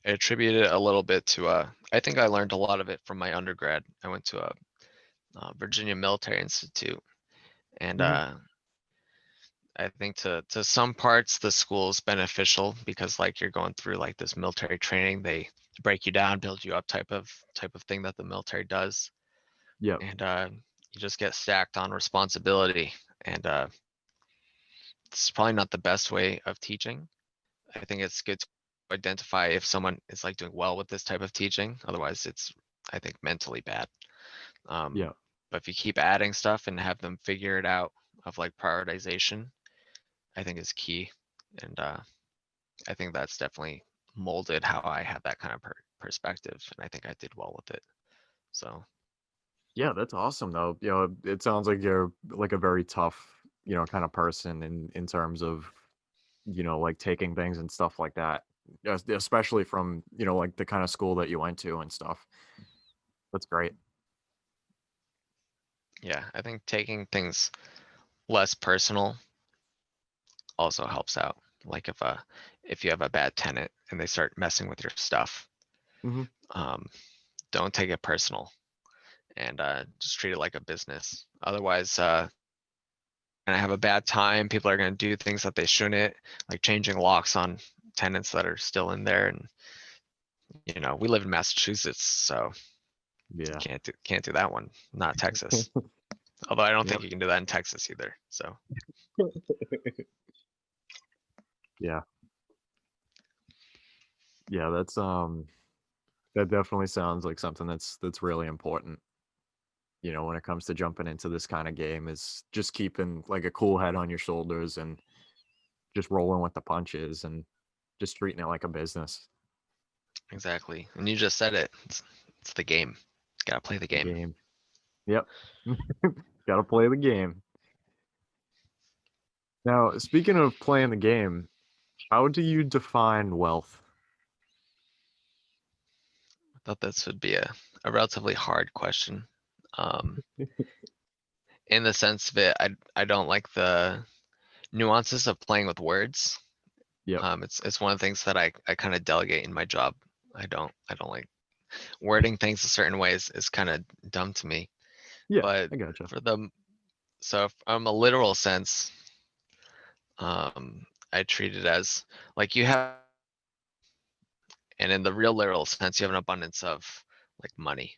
I attribute it a little bit to I think I learned a lot of it from my undergrad. I went to a Virginia Military Institute, and Hmm. I think to some parts the school is beneficial because like you're going through like this military training. They break you down, build you up type of thing that the military does. Yep. And you just get stacked on responsibility. And it's probably not the best way of teaching. I think it's good to identify if someone is like doing well with this type of teaching. Otherwise, it's, I think, mentally bad. Um, Yeah. but if you keep adding stuff and have them figure it out of like prioritization, I think is key. And I think that's definitely molded how I have that kind of perspective. And I think I did well with it. So Yeah, that's awesome though. It sounds like you're like a very tough, kind of person in terms of, like taking things and stuff like that. Especially from, like the kind of school that you went to and stuff. That's great. yeah, I think taking things less personal also helps out. Like if you have a bad tenant and they start messing with your stuff, Hmm. don't take it personal, and just treat it like a business. Otherwise, gonna have a bad time. People are gonna do things that they shouldn't, like changing locks on tenants that are still in there. And we live in Massachusetts, so Yeah. can't do that one. Not Texas. Although I don't Yep. think you can do that in Texas either. So Yeah. Yeah, that definitely sounds like something that's really important, when it comes to jumping into this kind of game, is just keeping like a cool head on your shoulders and just rolling with the punches and just treating it like a business. exactly. And you just said it. It's the game. Gotta play the The game. game. Yep. Got to play the game. Now, speaking of playing the game, how do you define wealth? I thought this would be a relatively hard question. Um, in the sense of it, I don't like the nuances of playing with words. Yep. It's one of the things that I kind of delegate in my job. I don't like wording things a certain way is kind of dumb to me. Yeah, But I gotcha. so from a literal sense, I treat it as like you have, and in the real literal sense, you have an abundance of like money.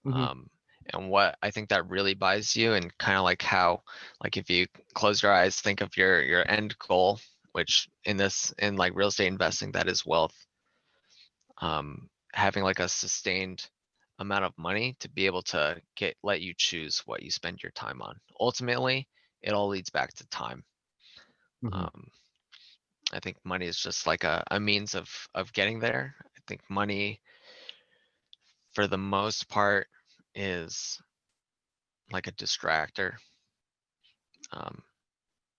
Hmm. Um, and what I think that really buys you, and kind of like how, like if you close your eyes, think of your end goal, which in like real estate investing, that is wealth. Having like a sustained amount of money to be able to let you choose what you spend your time on. Ultimately, it all leads back to time. Hmm. Um, I think money is just like a means of getting there. I think money, for the most part, is like a distractor. Um,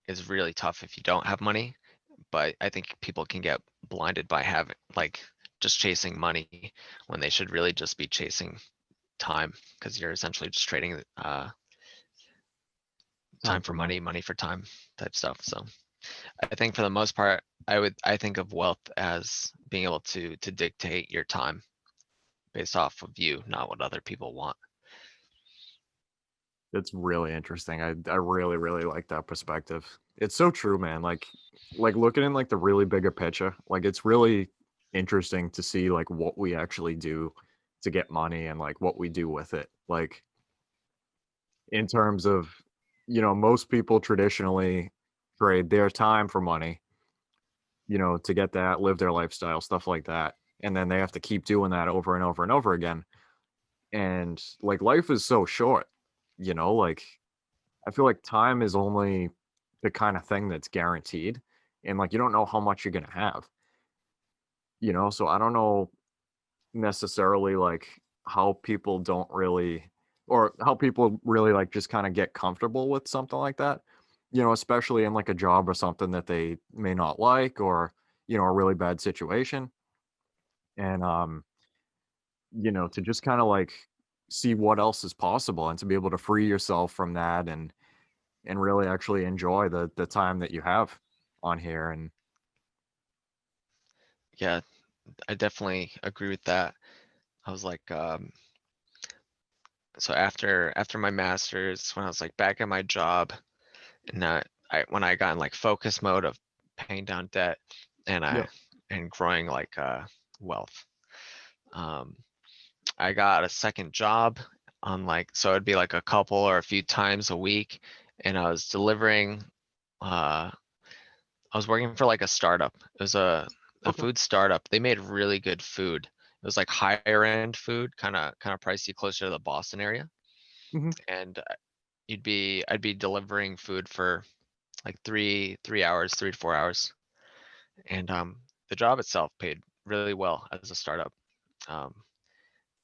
is really tough if you don't have money, but I think people can get blinded by having like just chasing money when they should really just be chasing time, because you're essentially just trading Time time for for money. money, money for time type stuff. So I think for the most part, I think of wealth as being able to dictate your time based off of you, not what other people want. It's really interesting. I really, really like that perspective. It's so true, man. Like looking in like the really bigger picture, like it's really interesting to see like what we actually do to get money and like what we do with it. Like in terms of, most people traditionally trade their time for money, to get that, live their lifestyle, stuff like that. And then they have to keep doing that over and over and over again. And like life is so short, like I feel like time is only the kind of thing that's guaranteed. And like you don't know how much you're gonna have, so I don't know necessarily like how people don't really, or how people really like just kind of get comfortable with something like that, especially in like a job or something that they may not like, or a really bad situation. And to just kind of like see what else is possible and to be able to free yourself from that and really actually enjoy the time that you have on here. And Yeah, I definitely agree with that. I was like, so after my master's, when I was like back at my job, and when I got in like focus mode of paying down debt and yeah. growing like wealth, um, I got a second job on like, so it'd be like a couple or a few times a week, and I was delivering. Uh, I was working for like a startup. It was a Okay. food startup. They made really good food. It was like higher end food, kind of pricey, closer to the Boston area. Hmm. And I'd be delivering food for like 3 hours, 3 to 4 hours. And the job itself paid really well as a startup. Um,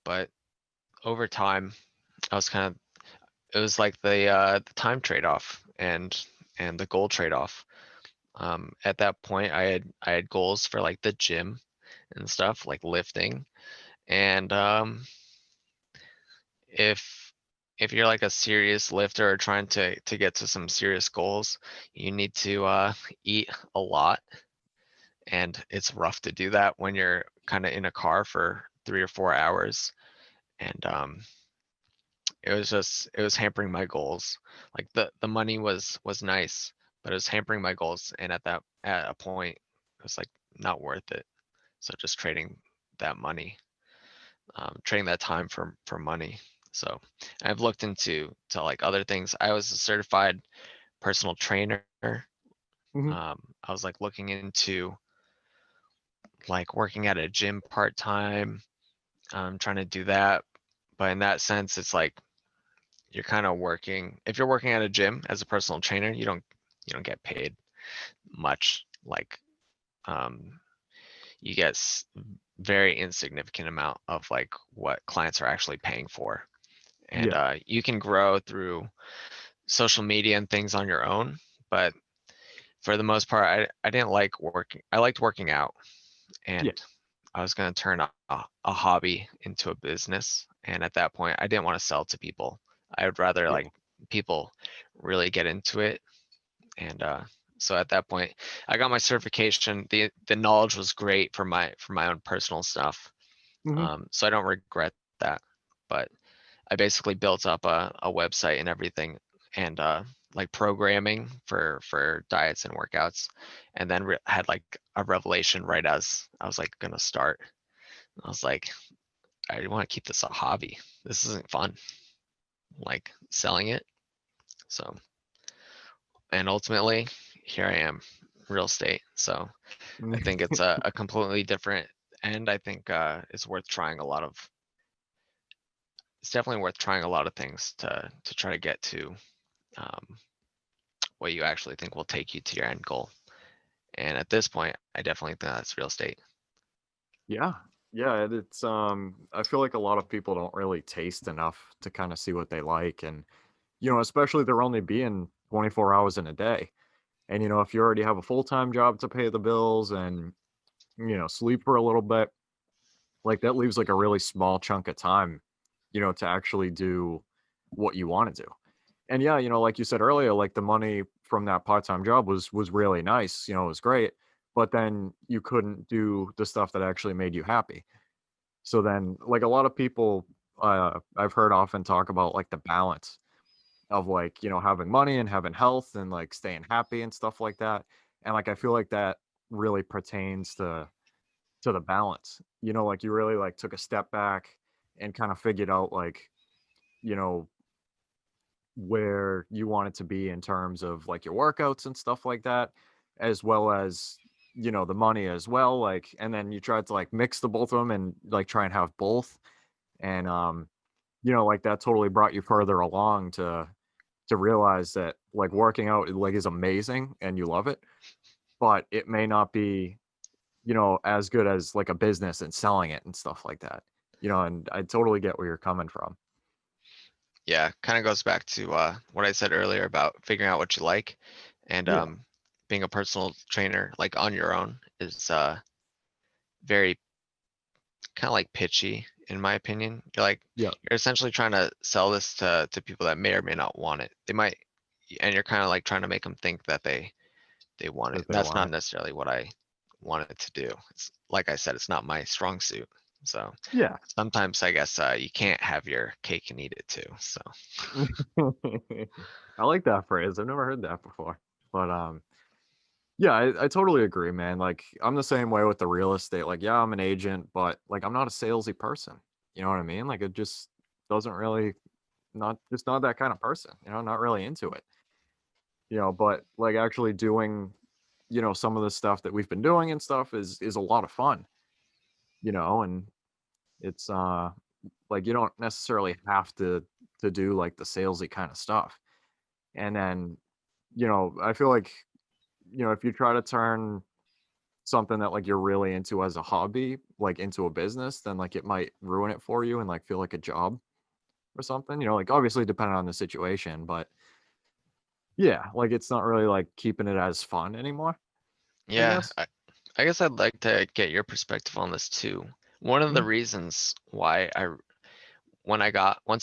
but over time, I was kind of it was like the time trade-off and the goal trade-off. At that point, I had goals for like the gym and stuff, like lifting. And if if you're like a serious lifter or trying to get to some serious goals, you need to eat a lot. And it's rough to do that when you're kind of in a car for 3 or 4 hours. And it was hampering my goals. Like the money was nice, but it was hampering my goals. And at a point, it was like not worth it. So just trading that money, trading that time for money. So I've looked into like other things. I was a certified personal trainer. Mhm. I was like looking into like working at a gym part-time. Trying to do that. But in that sense, it's like you're kind of working. If you're working at a gym as a personal trainer, you don't get paid much. Like um, you get very insignificant amount of like what clients are actually paying for. And Yeah. you can grow through social media and things on your own. But for the most part, I didn't like working. I liked working out, Yeah. and I was going to turn a hobby into a business. And at that point, I didn't want to sell to people. I would rather Yeah. like people really get into it. And so at that point, I got my certification. The knowledge was great for my own personal stuff. Mhm. So I don't regret that. But I basically built up a website and everything, and like programming for diets and workouts, and then had like a revelation right as I was like gonna start. I was like, I want to keep this a hobby. This isn't fun, like selling it. So, and ultimately, here I am, real estate. So I think it's a completely different end. I think it's worth trying a lot of. It's definitely worth trying a lot of things to try to get to um, what you actually think will take you to your end goal. And at this point, I definitely think that's real estate. Yeah. Yeah, it's I feel like a lot of people don't really taste enough to kind of see what they like, and especially they're only being 24 hours in a day. And if you already have a full-time job to pay the bills and sleep for a little bit, like that leaves like a really small chunk of time, to actually do what you want to do. And yeah, like you said earlier, like the money from that part-time job was really nice, it was great, but then you couldn't do the stuff that actually made you happy. So then like a lot of people I've heard often talk about like the balance of like, having money and having health and like staying happy and stuff like that. And like I feel like that really pertains to the balance. Like you really like took a step back and kind of figured out like, you know, where you want it to be in terms of like your workouts and stuff like that, as well as the money as well. Like, and then you tried to like mix the both of them and like try and have both. And like that totally brought you further along to realize that like working out like is amazing and you love it, but it may not be as good as like a business and selling it and stuff like that. And I totally get where you're coming from. Yeah, kind of goes back to what I said earlier about figuring out what you like, and Yeah. being a personal trainer like on your own is very kind of like pitchy in my opinion. Yeah. You're essentially trying to sell this to people that may or may not want it. They might, and you're kind of like trying to make them think that they want it. That they That's want not it. necessarily what I wanted to do. It's like I said, it's not my strong suit. So Yeah. sometimes I guess you can't have your cake and eat it too. So I like that phrase. I've never heard that before. But yeah, I totally agree, man. Like I'm the same way with the real estate. Like, yeah, I'm an agent, but like I'm not a salesy person. You know what I mean? Like it just doesn't really not that kind of person, not really into it. But like actually doing, some of the stuff that we've been doing and stuff is a lot of fun, and it's like you don't necessarily have to do like the salesy kind of stuff. And then, I feel like, if you try to turn something that like you're really into as a hobby, like into a business, then like it might ruin it for you and like feel like a job or something, like obviously depending on the situation, but yeah, like it's not really like keeping it as fun anymore, I yeah, guess. I guess I'd like to get your perspective on this too. One of the Mhm. reasons why once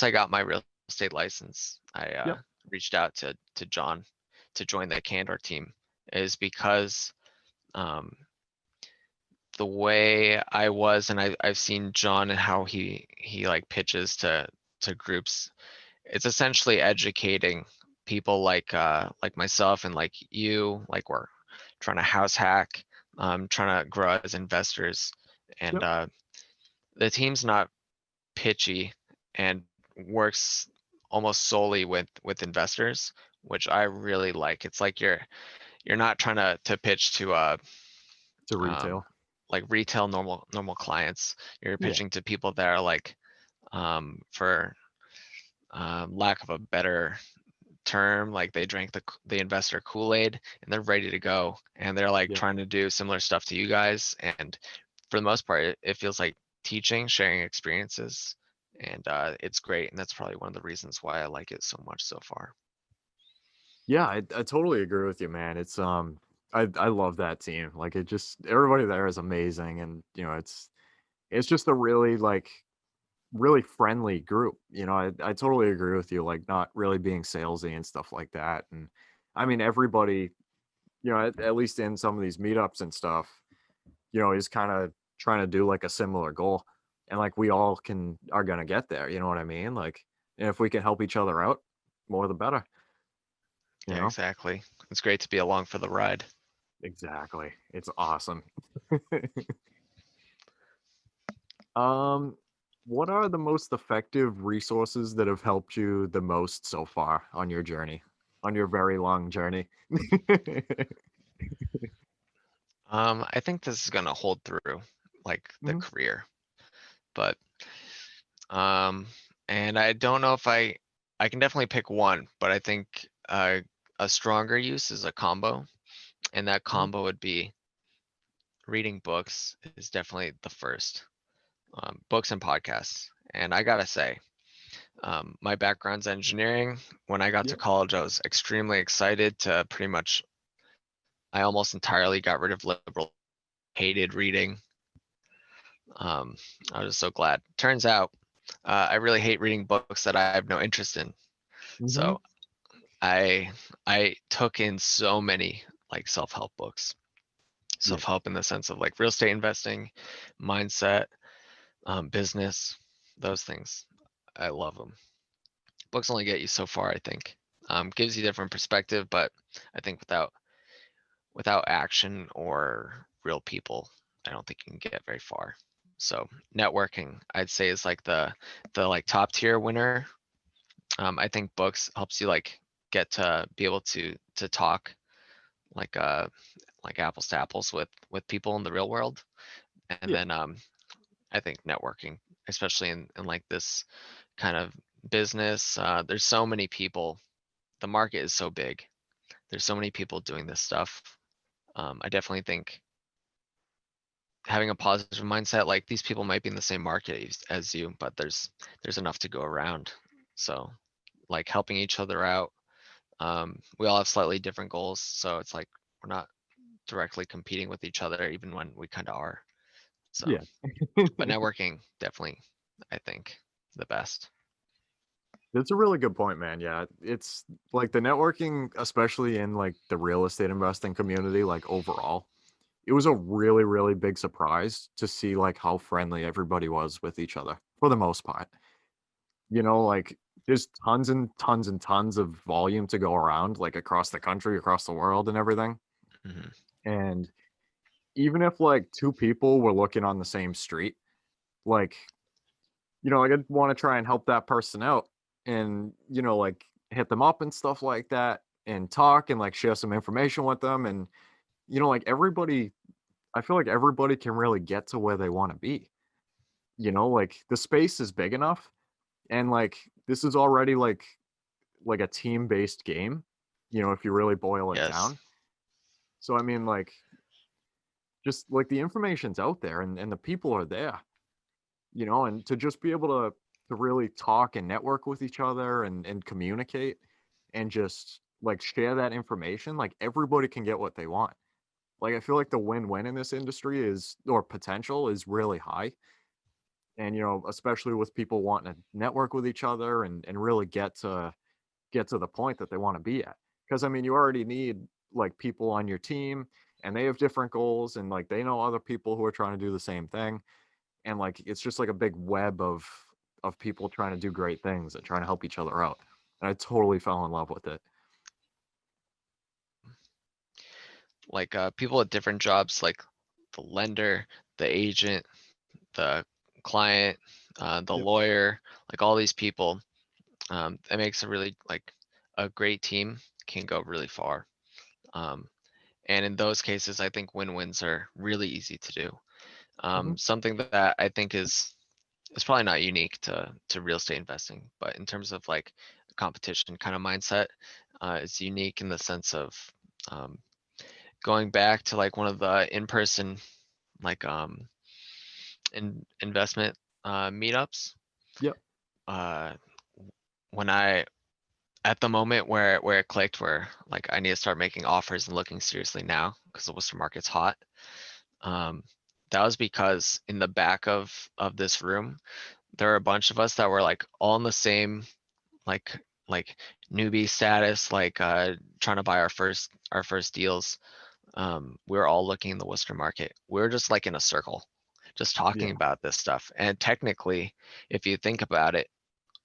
I got my real estate license, I Yep. reached out to John to join the Candor team is because um, the way I was, and I've seen John and how he like pitches to groups. It's essentially educating people like myself and like you, like we're trying to house hack, trying to grow as investors, and Yep. the team's not pitchy and works almost solely with investors, which I really like. It's like you're not trying to pitch to To um retail. like retail normal clients. You're Yeah. pitching to people that are like for lack of a better term, like they drank the investor Kool-Aid and they're ready to go and they're like Yeah. trying to do similar stuff to you guys. And for the most part, it feels like teaching, sharing experiences, and it's great. And that's probably one of the reasons why I like it so much so far. Yeah, I totally agree with you, man. It's I love that team. Like it just everybody there is amazing, and it's just a really really friendly group. I totally agree with you, like not really being salesy and stuff like that. And I mean everybody, at least in some of these meetups and stuff, is kind of trying to do like a similar goal. And like we all are gonna get there, you know what I mean? Like, and if we can help each other out, more the better, you Yeah, know? exactly. It's great to be along for the ride. Exactly. It's awesome. Um, what are the most effective resources that have helped you the most so far on your journey, on your very long journey? I think this is gonna hold through like the Mhm. career, but um, and I don't know if I can definitely pick one, but I think a stronger use is a combo, and that Mhm. combo would be reading books is definitely the first. Books and podcasts. And I gotta say, my background's engineering. When I got to Yep. college, I was extremely excited to pretty much, I almost entirely got rid of liberal, hated reading. Um, I was so glad. Turns out, I really hate reading books that I have no interest in. Mhm. So I took in so many like self-help books, Yeah. self-help in the sense of like real estate investing, mindset, business, those things. I love them. Books only get you so far, I think. Gives you different perspective, but I think without action or real people, I don't think you can get very far. So networking, I'd say, is like the like top tier winner. I think books helps you like get to be able to talk like like apples to apples with people in the real world. And Yeah. then I think networking, especially in like this kind of business, there's so many people. The market is so big. There's so many people doing this stuff. I definitely think having a positive mindset, like these people might be in the same market as you, but there's enough to go around. So like helping each other out. We all have slightly different goals, so it's like we're not directly competing with each other, even when we kind of are. So, Yeah. but networking definitely, I think, the best. That's a really good point, man. Yeah. It's like the networking, especially in like the real estate investing community, like overall, it was a really, really big surprise to see like how friendly everybody was with each other for the most part. Like there's tons and tons and tons of volume to go around, like across the country, across the world, and everything. Hmm. And even if like two people were looking on the same street, like, like I'd want to try and help that person out and, like hit them up and stuff like that and talk and like share some information with them. And, like everybody, I feel like everybody can really get to where they want to be. Like the space is big enough and like this is already like a team-based game, if you really boil it Yes. down. So I mean like just like the information's out there and the people are there, and to just be able to really talk and network with each other and communicate and just like share that information, like everybody can get what they want. Like I feel like the win-win in this industry is or potential is really high. And, especially with people wanting to network with each other and really get to the point that they want to be at. Because I mean, you already need like people on your team, and they have different goals, and like they know other people who are trying to do the same thing, and like it's just like a big web of people trying to do great things and trying to help each other out. And I totally fell in love with it. Like people at different jobs, like the lender, the agent, the client, the Yep. lawyer, like all these people. That makes a really like a great team can go really far. Um, and in those cases, I think win-wins are really easy to do. Hmm. Something that I think is probably not unique to real estate investing, but in terms of like competition kind of mindset, it's unique in the sense of um, going back to like one of the in-person like investment meetups. Yep. Uh, when I at the moment where it clicked, where like I need to start making offers and looking seriously now because the Worcester market's hot. Um, that was because in the back of this room, there were a bunch of us that were like all in the same like like newbie status, like trying to buy our first deals. We were all looking in the Worcester market. We were just like in a circle, just talking Yeah. about this stuff. And technically, if you think about it,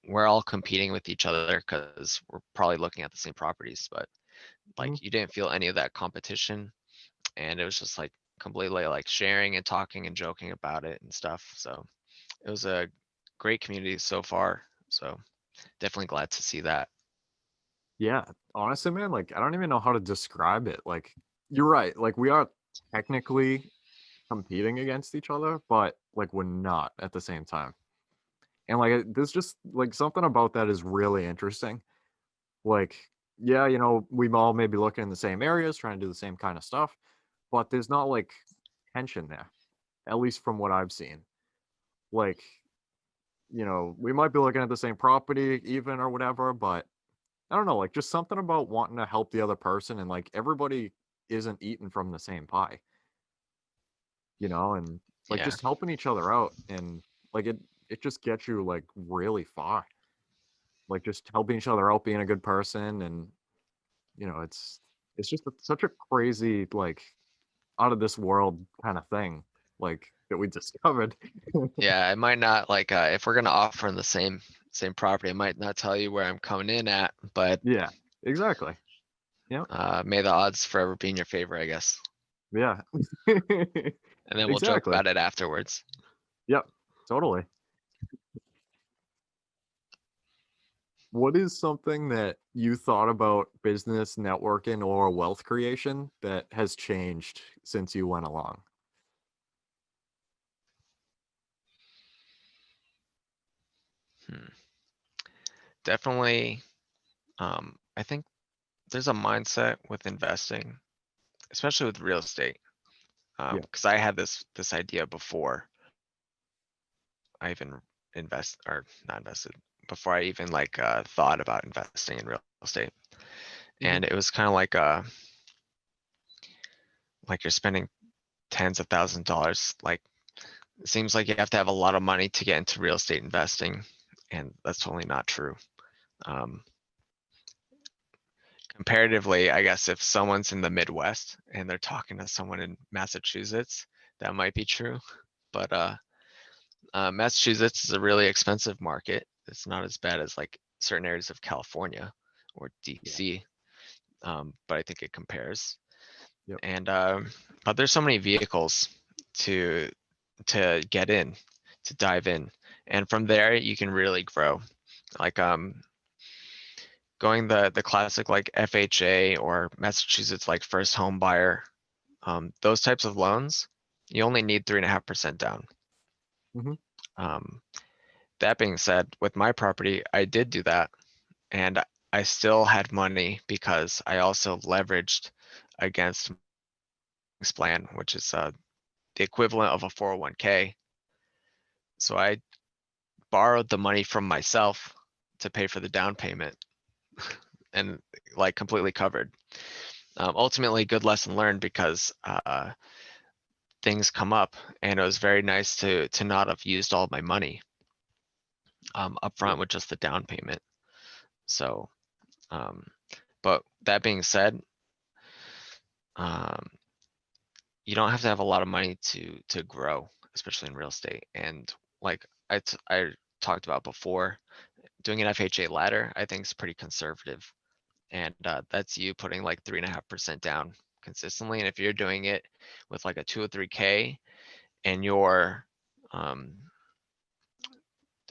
we're all competing with each other because we're probably looking at the same properties, but Hmm. like you didn't feel any of that competition. And it was just like completely like sharing and talking and joking about it and stuff. So it was a great community so far. So definitely glad to see that. Yeah. Honestly, man, like I don't even know how to describe it. Like you're right. Like we are technically competing against each other, but like we're not at the same time. And like there's just like something about that is really interesting. Like, yeah, we all may be looking in the same areas, trying to do the same kind of stuff, but there's not like tension there, at least from what I've seen. Like, we might be looking at the same property even or whatever, but I don't know, like just something about wanting to help the other person, and like everybody isn't eating from the same pie, and like Yeah. just helping each other out, and like it just gets you like really far. Like just helping each other out, being a good person, and it's just such a crazy, like, out of this world kind of thing, like that we discovered. Yeah. It might not like if we're gonna offer in the same property, I might not tell you where I'm coming in at, but Yeah, exactly. Yep. may the odds forever be in your favor, I guess. Yeah. And then we'll joke Exactly. about it afterwards. Yep. Totally. What is something that you thought about business networking or wealth creation that has changed since you went along? Hmm. Definitely. I think there's a mindset with investing, especially with real estate. Yeah. Because I had this idea before I even invest or not invested, before I even like thought about investing in real estate. Hmm. And it was kind of like you're spending tens of thousands of dollars. Like it seems like you have to have a lot of money to get into real estate investing, and that's totally not true. Um, Comparatively, I guess if someone's in the Midwest and they're talking to someone in Massachusetts, that might be true. But Massachusetts is a really expensive market. It's not as bad as like certain areas of California or Yeah. DC, but I think it compares. Yep. And but there's so many vehicles to get in, to dive in, and from there you can really grow. Like going the classic like FHA or Massachusetts like first home buyer, those types of loans, you only need 3.5% down. Hmm. Um, that being said, with my property, I did do that, and I still had money because I also leveraged against this plan, which is the equivalent of a 401k. So I borrowed the money from myself to pay for the down payment and like completely covered. Ultimately, good lesson learned because things come up, and it was very nice to not have used all of my money up front with just the down payment. So, but that being said, um, you don't have to have a lot of money to grow, especially in real estate. And like I talked about before, doing an FHA ladder, I think is pretty conservative. And that's you putting like 3.5% down consistently. And if you're doing it with like a 2 or 3K and you're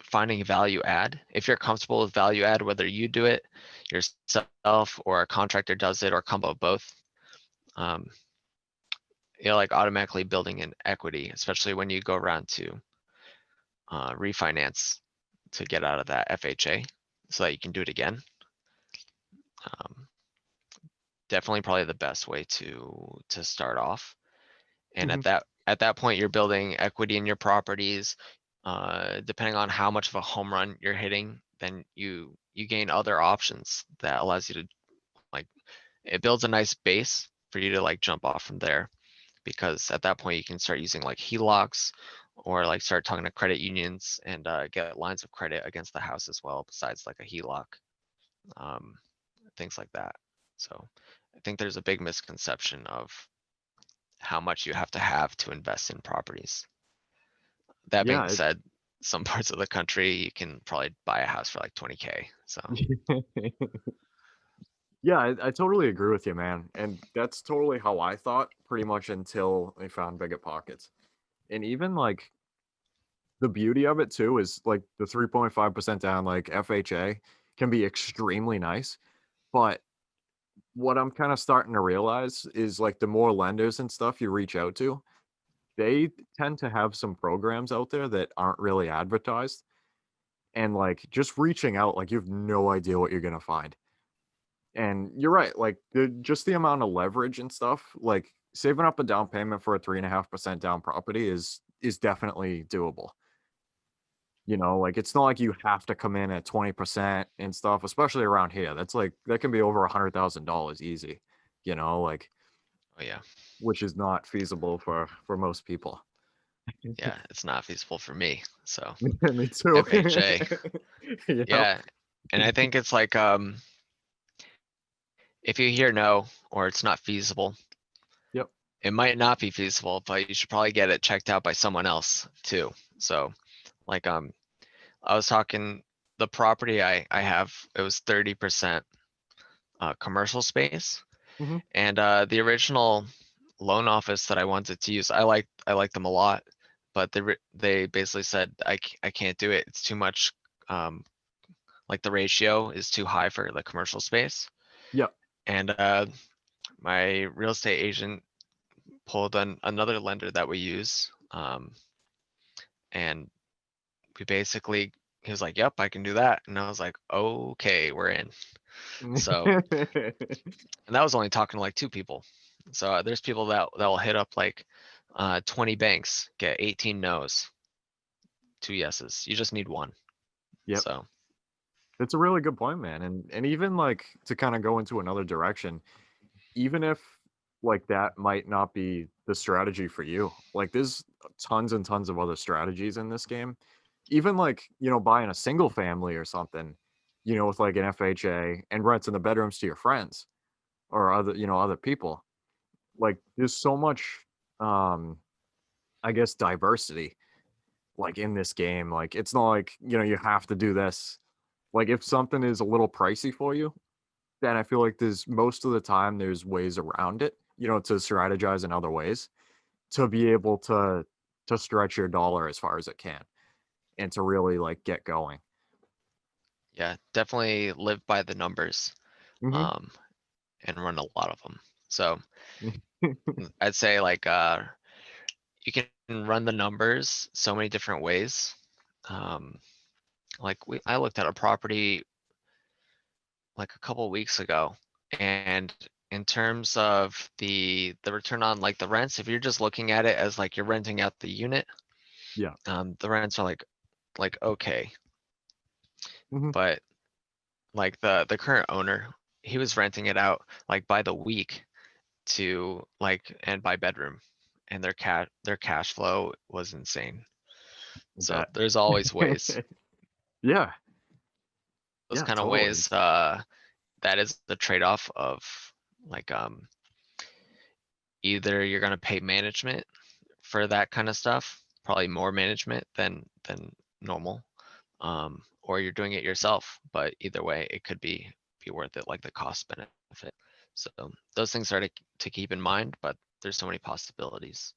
finding value add, if you're comfortable with value add, whether you do it yourself or a contractor does it or combo both, you're like automatically building in equity, especially when you go around to refinance to get out of that FHA so that you can do it again. Definitely probably the best way to start off. And at that point, you're building equity in your properties. Depending on how much of a home run you're hitting, then you gain other options that allows you to like, it builds a nice base for you to like jump off from there. Because at that point you can start using like HELOCs or like start talking to credit unions and get lines of credit against the house as well, besides like a HELOC, things like that. So I think there's a big misconception of how much you have to invest in properties. That being Yeah, said, some parts of the country you can probably buy a house for like 20K. So yeah, I totally agree with you, man. And that's totally how I thought pretty much until I found Bigger Pockets. And even like the beauty of it too is like the 3.5% down, like FHA can be extremely nice. But what I'm kind of starting to realize is like the more lenders and stuff you reach out to, they tend to have some programs out there that aren't really advertised. And like just reaching out, like you have no idea what you're gonna find. And you're right, like just the amount of leverage and stuff, like saving up a down payment for a 3.5% down property is definitely doable. You know, like it's not like you have to come in at 20% and stuff, especially around here. That's like that can be over $100,000 easy, you know, like oh yeah, which is not feasible for most people. yeah, it's not feasible for me. So Me too. FHA, Yep. yeah. And I think it's like if you hear no or it's not feasible, Yep. it might not be feasible, but you should probably get it checked out by someone else too. So like I was talking, the property I have, it was 30% commercial space. Hmm. And the original loan office that I wanted to use, I like them a lot, but they basically said I can't do it. It's too much. Like the ratio is too high for the commercial space. Yep. And my real estate agent pulled another lender that we use, and we basically, he was like, "Yep, I can do that," and I was like, "Okay, we're in." So, and that was only talking to like 2 people. So there's people that will hit up like 20 banks, get 18 no's, 2 yeses. You just need one. Yep. So That's a really good point, man. And even like to kind of go into another direction, even if like that might not be the strategy for you, like there's tons and tons of other strategies in this game. Even like, you know, buying a single family or something, you know, with like an FHA and renting the bedrooms to your friends or other, you know, other people. Like there's so much um I guess diversity like in this game. Like it's not like, you know, you have to do this. Like if something is a little pricey for you, then I feel like there's most of the time there's ways around it, you know, to strategize in other ways to be able to stretch your dollar as far as it can and to really like get going. yeah, definitely live by the numbers, Hmm. um, and run a lot of them. So I'd say like you can run the numbers so many different ways. Um, like I looked at a property like a couple weeks ago, and in terms of the return on like the rents, if you're just looking at it as like you're renting out the unit, Yeah. the rents are like okay. Hmm. But like the current owner, he was renting it out like by the week to like and by bedroom. and their cash flow was insane. So That. there's always ways. Yeah. Those Yeah, kind of totally. ways, that is the trade-off of like, either you're gonna pay management for that kind of stuff, probably more management than normal. Or you're doing it yourself, but either way, it could be worth it, like the cost benefit. So those things are to keep in mind, but there's so many possibilities.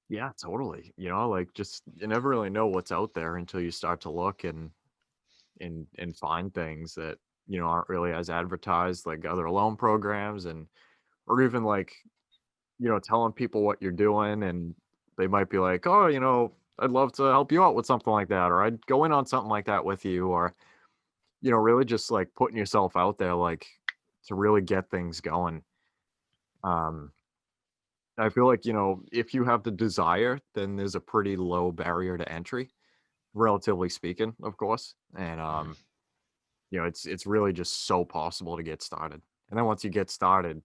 Yeah, totally. Like just you never really know what's out there until you start to look and find things that, aren't really as advertised, like other loan programs and or even like, telling people what you're doing and they might be like, "Oh, I'd love to help you out with something like that," or "I'd go in on something like that with you," or, really just like putting yourself out there like to really get things going. Um I feel like, if you have the desire, then there's a pretty low barrier to entry, relatively speaking, of course. And Mhm. it's really just so possible to get started. And then once you get started,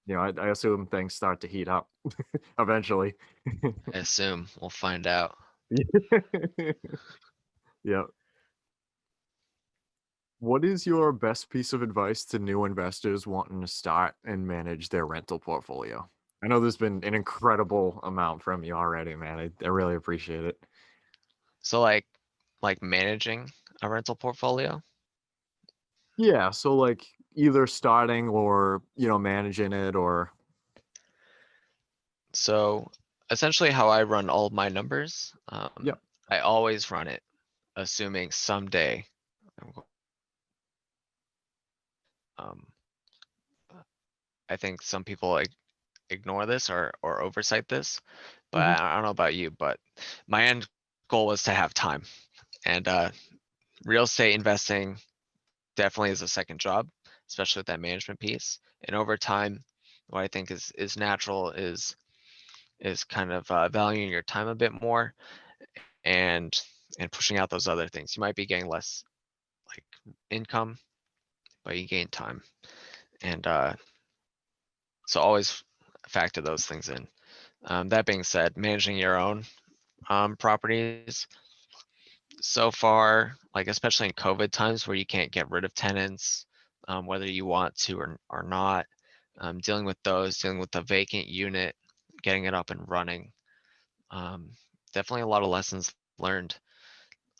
I assume things start to heat up eventually. I assume we'll find out. Yeah. What is your best piece of advice to new investors wanting to start and manage their rental portfolio? I know there's been an incredible amount from you already, man. I really appreciate it. So like managing a rental portfolio. Yeah, so like either starting or, managing it or So essentially how I run all of my numbers, yeah. I always run it assuming someday I'm um, I think some people like ignore this or oversight this, but Mhm. I don't know about you, but my end goal was to have time. And real estate investing definitely is a second job, especially with that management piece. And over time, what I think is natural is kind of valuing your time a bit more and and pushing out those other things. You might be getting less like income, but you gain time. And so always factor those things in. That being said, managing your own properties so far, like especially in COVID times where you can't get rid of tenants, whether you want to or not, dealing with those, dealing with the vacant unit, getting it up and running. Um, Definitely a lot of lessons learned.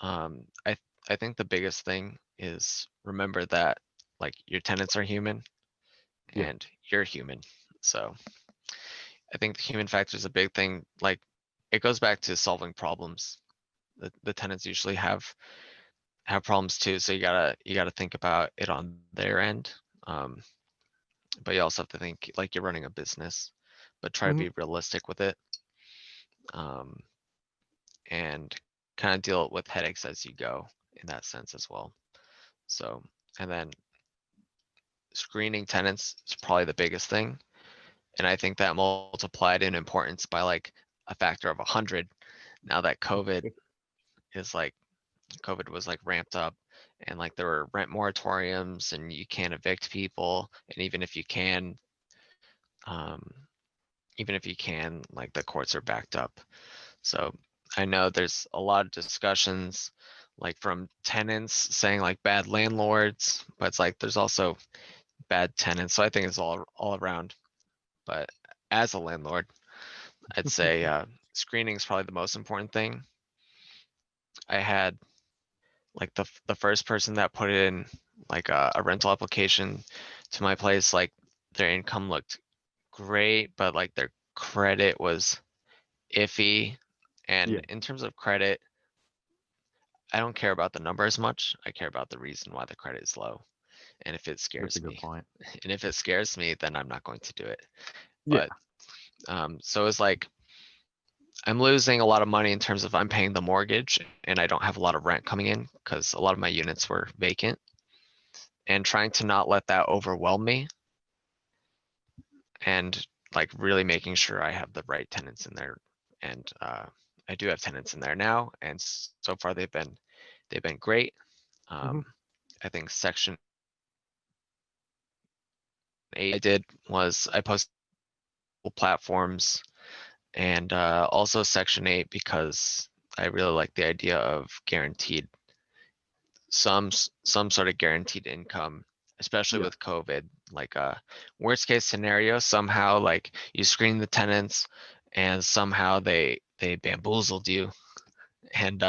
I think the biggest thing is remember that like your tenants are human Yeah. and you're human. So I think the human factor is a big thing. Like it goes back to solving problems. The tenants usually have problems too, so you gotta think about it on their end. Um, but you also have to think like you're running a business, but try to Mhm. be realistic with it. Um, and kind of deal with headaches as you go in that sense as well. So, and then screening tenants is probably the biggest thing. And I think that multiplied in importance by like a factor of 100 now that is like COVID was like ramped up and like there were rent moratoriums and you can't evict people. And um, even if you can, like the courts are backed up. So I know there's a lot of discussions like from tenants saying like bad landlords, but it's like there's also bad tenants. So I think it's all around. But as a landlord, I'd say screening is probably the most important thing. I had like the first person that put in like a rental application to my place, like their income looked great, but like their credit was iffy. Yeah, And in terms of credit, I don't care about the number as much. I care about the reason why the credit is low. And if it that's a scares good me, point. and if it scares me, then I'm not going to do it. Yeah. But so it's like I'm losing a lot of money in terms of I'm paying the mortgage and I don't have a lot of rent coming in because a lot of my units were vacant and trying to not let that overwhelm me and like really making sure I have the right tenants in there. And I do have tenants in there now, and so far they've been great. Mhm. Um, I think section 8 I did was I posted platforms And also Section 8 because I really like the idea of guaranteed some sort of guaranteed income, especially Yeah. with COVID. Like worst case scenario, somehow like you screen the tenants and somehow they bamboozled you and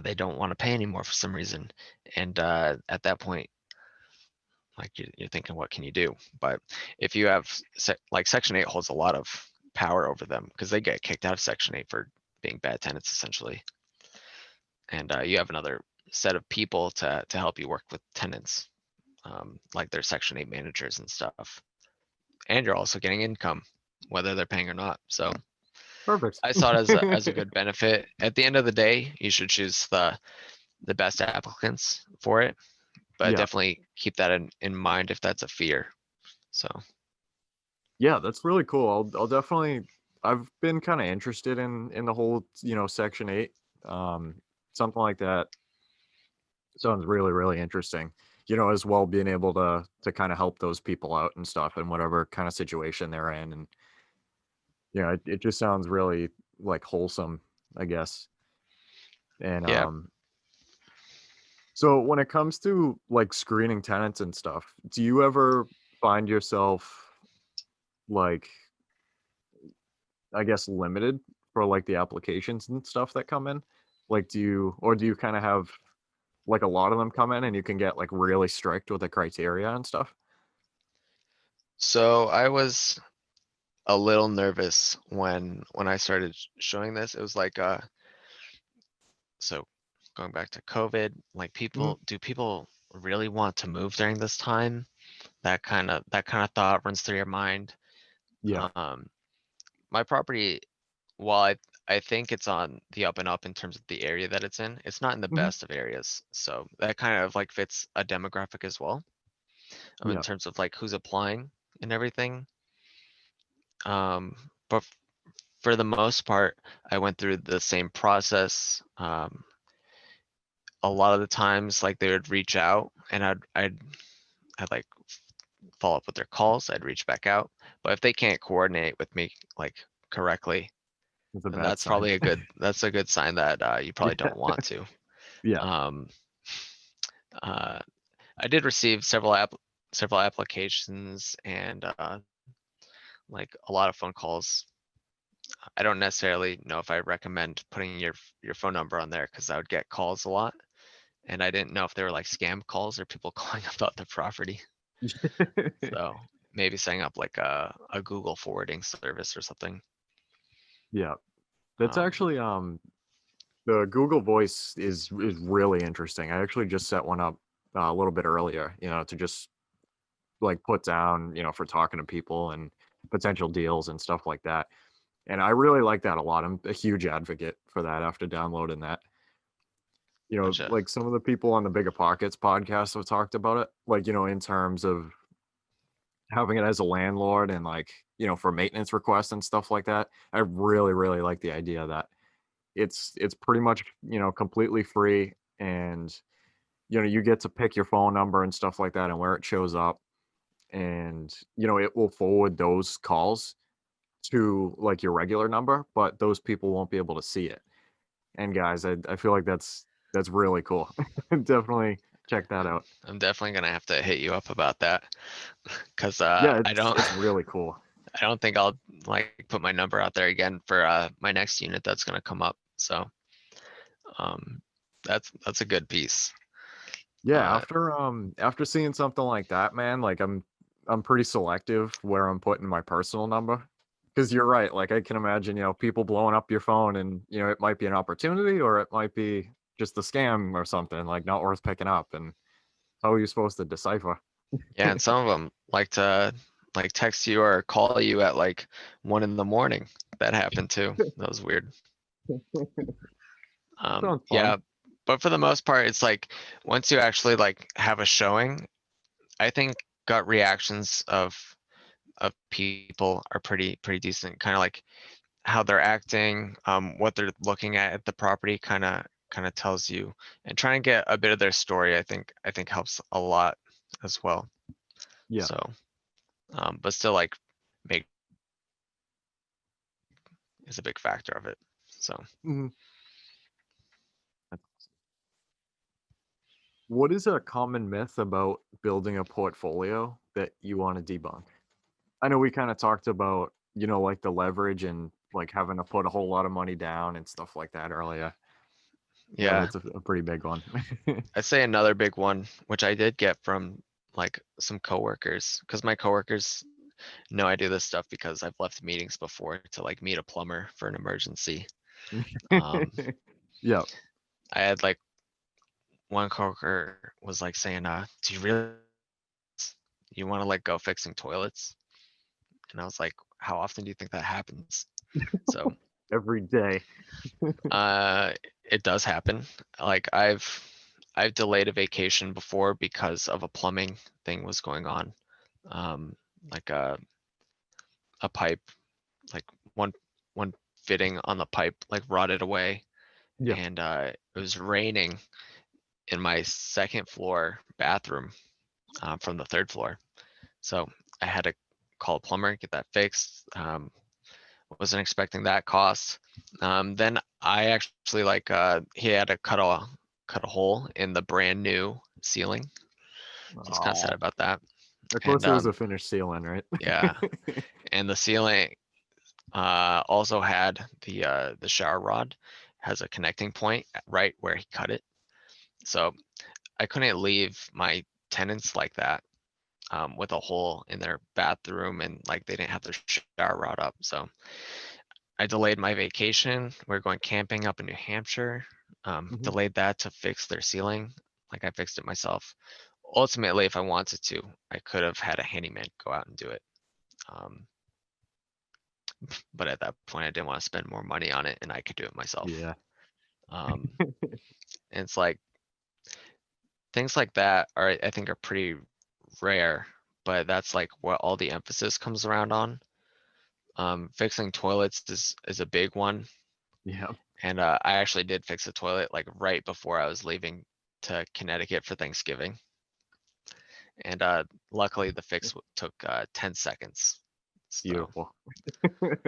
they don't want to pay anymore for some reason. And at that point, like you're thinking, what can you do? But if you have like Section 8 holds a lot of power over them because they get kicked out of Section 8 for being bad tenants essentially. And you have another set of people to help you work with tenants, like their Section 8 managers and stuff. And you're also getting income, whether they're paying or not. So Perfect. I saw it as a good benefit. At the end of the day, you should choose the best applicants for it, but Yeah. definitely keep that in mind if that's a fear. So Yeah, that's really cool. I'll definitely. I've been kind of interested in the whole, Section 8. Um, Something like that sounds really, really interesting. As well being able to kind of help those people out and stuff in whatever kind of situation they're in, and it just sounds really like wholesome, I guess. And yeah. so when it comes to like screening tenants and stuff, do you ever find yourself like, I guess, limited for like the applications and stuff that come in? Like, do you kind of have like a lot of them come in and you can get like really strict with the criteria and stuff? So I was a little nervous when I started showing this. It was like so going back to COVID, like Mhm. people really want to move during this time? That kind of thought runs through your mind. Yeah. Um, my property, while I think it's on the up and up in terms of the area that it's in, it's not in the Mhm. best of areas. So that kind of like fits a demographic as well, in Yeah. terms of like who's applying and everything. But for the most part, I went through the same process. A lot of the times, like they would reach out and I'd like follow up with their calls. I'd reach back out. But if they can't coordinate with me like correctly, It's a then bad sign. that's a good sign that you probably Yeah. don't want to. Yeah. Um, uh, I did receive several applications and like a lot of phone calls. I don't necessarily know if I recommend putting your phone number on there because I would get calls a lot. And I didn't know if they were like scam calls or people calling about the property. So maybe setting up like a Google forwarding service or something. Yeah. That's Um, actually the Google Voice is really interesting. I actually just set one up a little bit earlier, to just like put down, for talking to people and potential deals and stuff like that. And I really like that a lot. I'm a huge advocate for that after downloading that. gotcha. Like some of the people on the Bigger Pockets podcast have talked about it, like, in terms of having it as a landlord and like, for maintenance requests and stuff like that. I really, really like the idea that it's pretty much, completely free, and you get to pick your phone number and stuff like that and where it shows up, and it will forward those calls to like your regular number, but those people won't be able to see it. And guys, I feel like that's really cool. Definitely check that out. I'm definitely gonna have to hit you up about that because Yeah, I it's don't it's really cool. I don't think I'll like put my number out there again for my next unit that's gonna come up. So um, that's a good piece. Yeah, Uh, after seeing something like that, man, like I'm pretty selective where I'm putting my personal number. Because you're right, like I can imagine, people blowing up your phone, and it might be an opportunity or it might be just a scam or something, like not worth picking up. And how are you supposed to decipher? yeah, and some of them like to like text you or call you at like 1 in the morning. That happened too. That was weird. Sounds fun. Yeah, but for the most part, it's like once you actually like have a showing, I think gut reactions of people are pretty decent. Kind of like how they're acting, what they're looking at the property, kind of tells you, and try and get a bit of their story. I think helps a lot as well. Yeah. So, but still like make is a big factor of it. So Mhm. What is a common myth about building a portfolio that you want to debunk? I know we kind of talked about, like the leverage and like having to put a whole lot of money down and stuff like that earlier. yeah, That's a pretty big one. I'd say another big one, which I did get from like some coworkers, because my coworkers know I do this stuff because I've left meetings before to like meet a plumber for an emergency. Um, Yeah. I had like one coworker was like saying, do you really you want to like go fixing toilets? And I was like, how often do you think that happens? So Every day. uh it does happen. Like I've delayed a vacation before because of a plumbing thing was going on. Um like a pipe, like one fitting on the pipe like rotted away, Yeah. and it was raining in my second floor bathroom, from the third floor. So I had to call a plumber, get that fixed. Wasn't expecting that cost. Then I actually like he had to cut a hole in the brand new ceiling. So I was kind of sad Oh, about that. of And course it was a finished ceiling, right? yeah, and the ceiling also had the shower rod has a connecting point right where he cut it. So I couldn't leave my tenants like that, with a hole in their bathroom, and like they didn't have their shower rod up. So I delayed my vacation. We are going camping up in New Hampshire. Mhm. Delayed that to fix their ceiling. Like I fixed it myself. Ultimately, if I wanted to, I could have had a handyman go out and do it. Um, but at that point, I didn't want to spend more money on it, and I could do it myself. Yeah. Um, and it's like things like that are, I think, are pretty rare, but that's like what all the emphasis comes around on. Fixing toilets is a big one. Yeah. And I actually did fix a toilet like right before I was leaving to Connecticut for Thanksgiving. And luckily the fix took 10 seconds. So, Beautiful.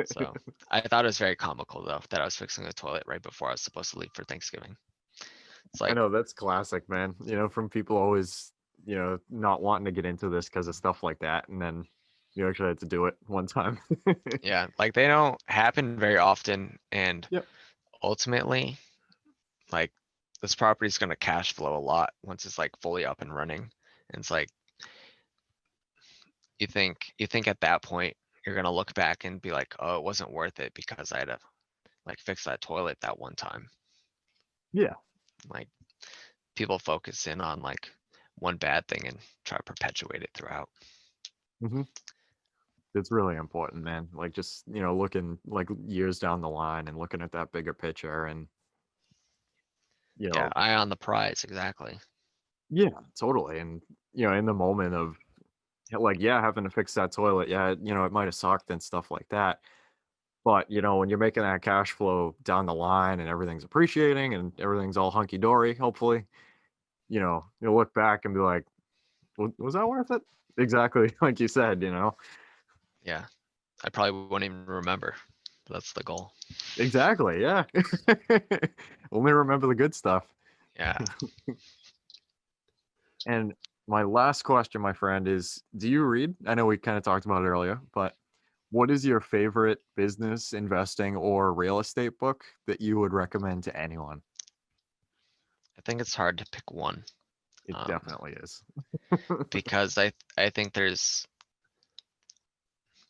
so I thought it was very comical though that I was fixing the toilet right before I was supposed to leave for Thanksgiving. It's I like, know that's classic, man. From people always, not wanting to get into this because of stuff like that, and then you actually had to do it one time. yeah, like they don't happen very often. And Yep. ultimately, like this property is going to cash flow a lot once it's like fully up and running. And it's like, you think at that point you're gonna look back and be like, oh, it wasn't worth it because I had to like fix that toilet that one time. Yeah. Like people focus in on like one bad thing and try to perpetuate it throughout. hmm It's really important, man. Like just, looking like years down the line and looking at that bigger picture and, you Yeah, know, eye on the prize, exactly. yeah, totally. And, in the moment of like, yeah, having to fix that toilet, yeah, it might have sucked and stuff like that. But, when you're making that cash flow down the line and everything's appreciating and everything's all hunky dory, hopefully, you'll look back and be like, Was that worth it? Exactly like you said. Yeah, I probably won't even remember. That's the goal. Exactly, yeah. Only remember the good stuff. Yeah. And my last question, my friend, is do you read? I know we kind of talked about it earlier, but what is your favorite business, investing, or real estate book that you would recommend to anyone? I think it's hard to pick one, It um, definitely is. because I think there's,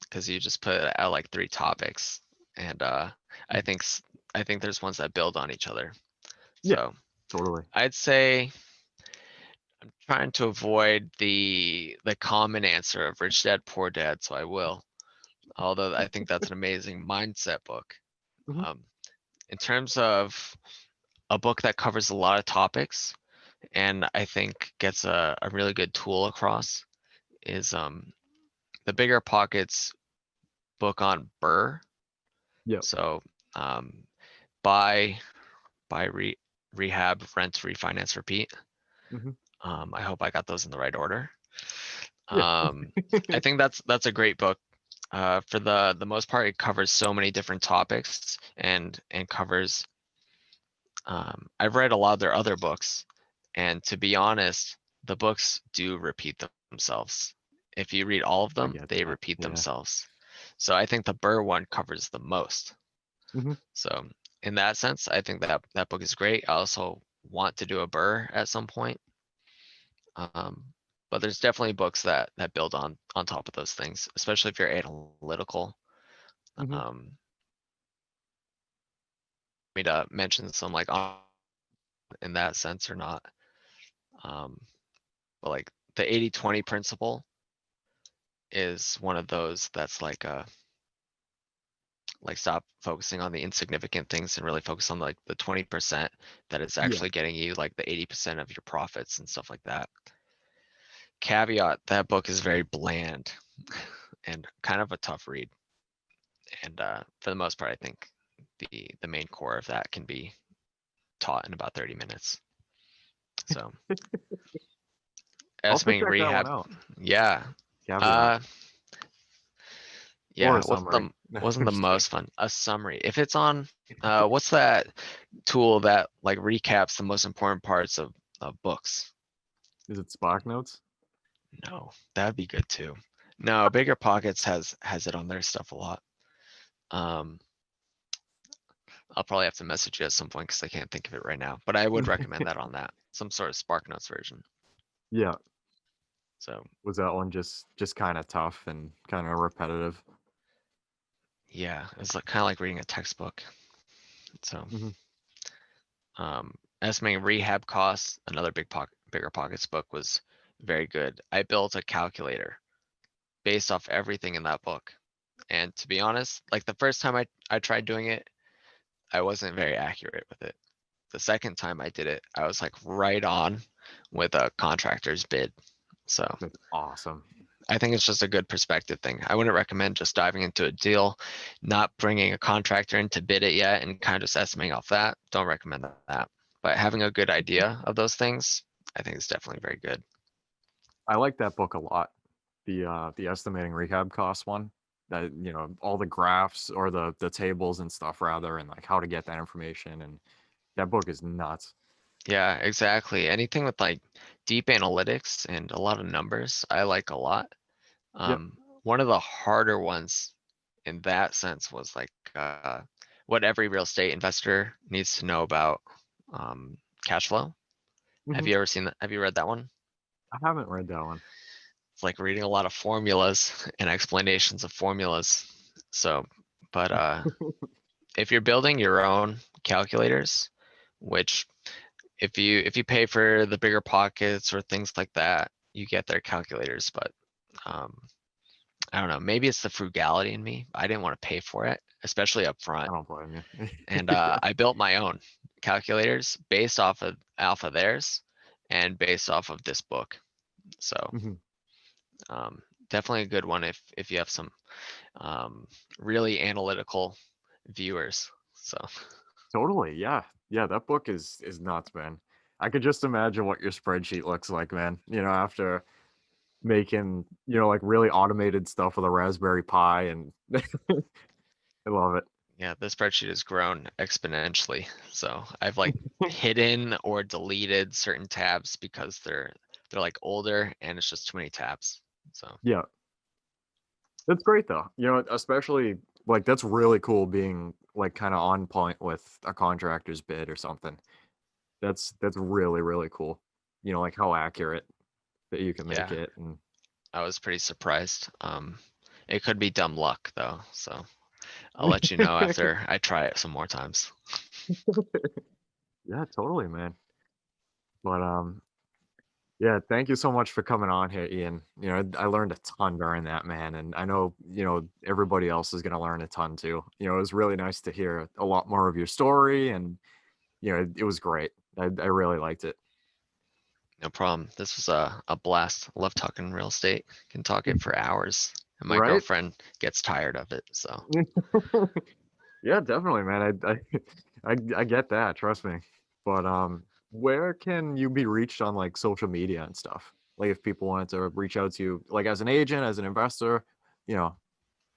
because you just put out like three topics, and I think there's ones that build on each other. Yeah, So totally. I'd say I'm trying to avoid the common answer of Rich Dad Poor Dad, so I will. Although I think that's an amazing mindset book. Mhm. Um, in terms of a book that covers a lot of topics and I think gets a really good tool across is the Bigger Pockets book on Burr. Yep. So um, buy, rehab, rent, refinance, repeat. Mhm. I hope I got those in the right order. Yeah. I think that's a great book. For the most part, it covers so many different topics and covers. I've read a lot of their other books, and to be honest, the books do repeat themselves. If you read all of I them, get they that. repeat Yeah. themselves. So I think the Burr one covers the most. Hmm. So in that sense, I think that book is great. I also want to do a Burr at some point. Um, but there's definitely books that build on top of those things, especially if you're analytical. Hmm. Um, me to mention some like in that sense or not. Um, but like the 80-20 principle is one of those that's like stop focusing on the insignificant things and really focus on like the 20% that is Yeah. actually getting you like the 80% of your profits and stuff like that. Caveat, that book is very bland and kind of a tough read. And for the most part, I think the main core of that can be taught in about 30 minutes. So I'll have to estimating check that one rehab, out. yeah. Caveat Uh or yeah, a summary. No, wasn't I'm the just kidding. most fun. A summary. If it's on what's that tool that like recaps the most important parts of books? Is it Spark Notes? No, that'd be good too. No, Bigger Pockets has it on their stuff a lot. Um I'll probably have to message you at some point because I can't think of it right now. But I would recommend that on that. Some sort of Spark Notes version. Yeah. So Was that one just kind of tough and kind of repetitive? yeah, it's like kind of like reading a textbook. So Hmm. estimating rehab costs, another Bigger Pockets book was very good. I built a calculator based off everything in that book. And to be honest, like the first time I tried doing it, I wasn't very accurate with it. The second time I did it, I was like right on with a contractor's bid. So That's awesome. I think it's just a good perspective thing. I wouldn't recommend just diving into a deal, not bringing a contractor in to bid it yet and kind of just estimating off that. Don't recommend that. But having a good idea of those things, I think is definitely very good. I like that book a lot. The estimating rehab cost one. That all the graphs or the tables and stuff rather, and like how to get that information. And that book is nuts. Yeah, exactly. Anything with like deep analytics and a lot of numbers, I like a lot. Yep. One of the harder ones in that sense was like what every real estate investor needs to know about cash flow. Have Hmm. you ever seen that? Have you read that one? I haven't read that one. It's like reading a lot of formulas and explanations of formulas. So, but if you're building your own calculators, which if you pay for the Bigger Pockets or things like that, you get their calculators. But um, I don't know, maybe it's the frugality in me. I didn't want to pay for it, especially up front. I don't blame you. And I built my own calculators based off of theirs and based off of this book. So Mhm. um, definitely a good one if you have some really analytical viewers. So Totally. Yeah. Yeah. That book is nuts, man. I could just imagine what your spreadsheet looks like, man. After making, like really automated stuff with a Raspberry Pi, and I love it. yeah, the spreadsheet has grown exponentially. So I've like hidden or deleted certain tabs because they're like older and it's just too many tabs. So Yeah. That's great though. Especially like that's really cool being like kind of on point with a contractor's bid or something. That's really, really cool. Like how accurate that you can make yeah, it. And I was pretty surprised. It could be dumb luck though. So I'll let you know after I try it some more times. yeah, totally, man. But yeah, thank you so much for coming on here, Ian. I learned a ton during that, man, and I know, everybody else is going to learn a ton too. It was really nice to hear a lot more of your story, and it was great. I really liked it. No problem. This was a blast. I love talking real estate. Can talk it for hours. And my Right? girlfriend gets tired of it. So Yeah, definitely, man. I get that. Trust me. But where can you be reached on like social media and stuff? Like if people wanted to reach out to you, like as an agent, as an investor, you know.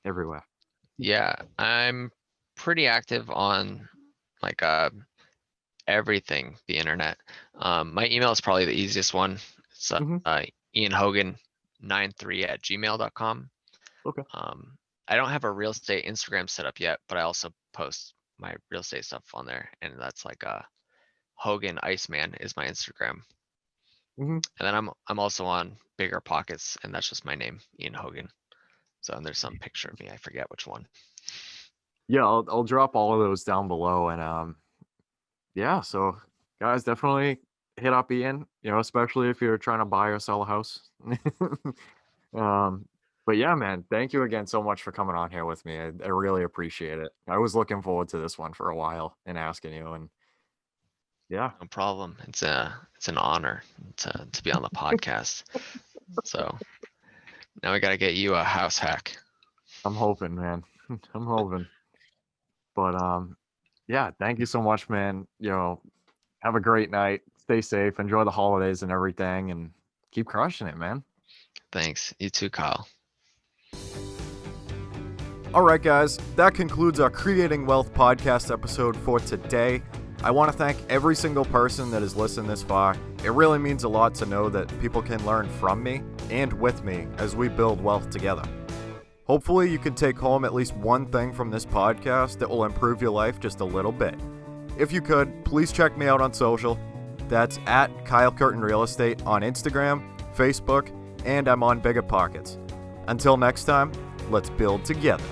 everywhere? Yeah, I'm pretty active on like everything, the internet. My email is probably the easiest one. It's Hmm. Ian Hogan 93@gmail.com. Okay. I don't have a real estate Instagram set up yet, but I also post my real estate stuff on there, and that's like Hogan Iceman is my Instagram. Hmm. And then I'm also on Bigger Pockets, and that's just my name, Ian Hogan. So and there's some picture of me, I forget which one. Yeah, I'll drop all of those down below, and yeah, so guys, definitely hit up Ian, especially if you're trying to buy or sell a house. um but yeah, man, thank you again so much for coming on here with me. I really appreciate it. I was looking forward to this one for a while and asking you, and yeah. No problem. It's an honor to be on the podcast. So now we got to get you a house hack. I'm hoping, man. I'm hoping. But yeah, thank you so much, man. Have a great night. Stay safe. Enjoy the holidays and everything, and keep crushing it, man. Thanks. You too, Kyle. All right, guys, that concludes our Creating Wealth podcast episode for today. I want to thank every single person that has listened this far. It really means a lot to know that people can learn from me and with me as we build wealth together. Hopefully, you can take home at least one thing from this podcast that will improve your life just a little bit. If you could, please check me out on social. That's at Kyle Curtin Real Estate on Instagram, Facebook, and I'm on Bigger Pockets. Until next time, let's build together.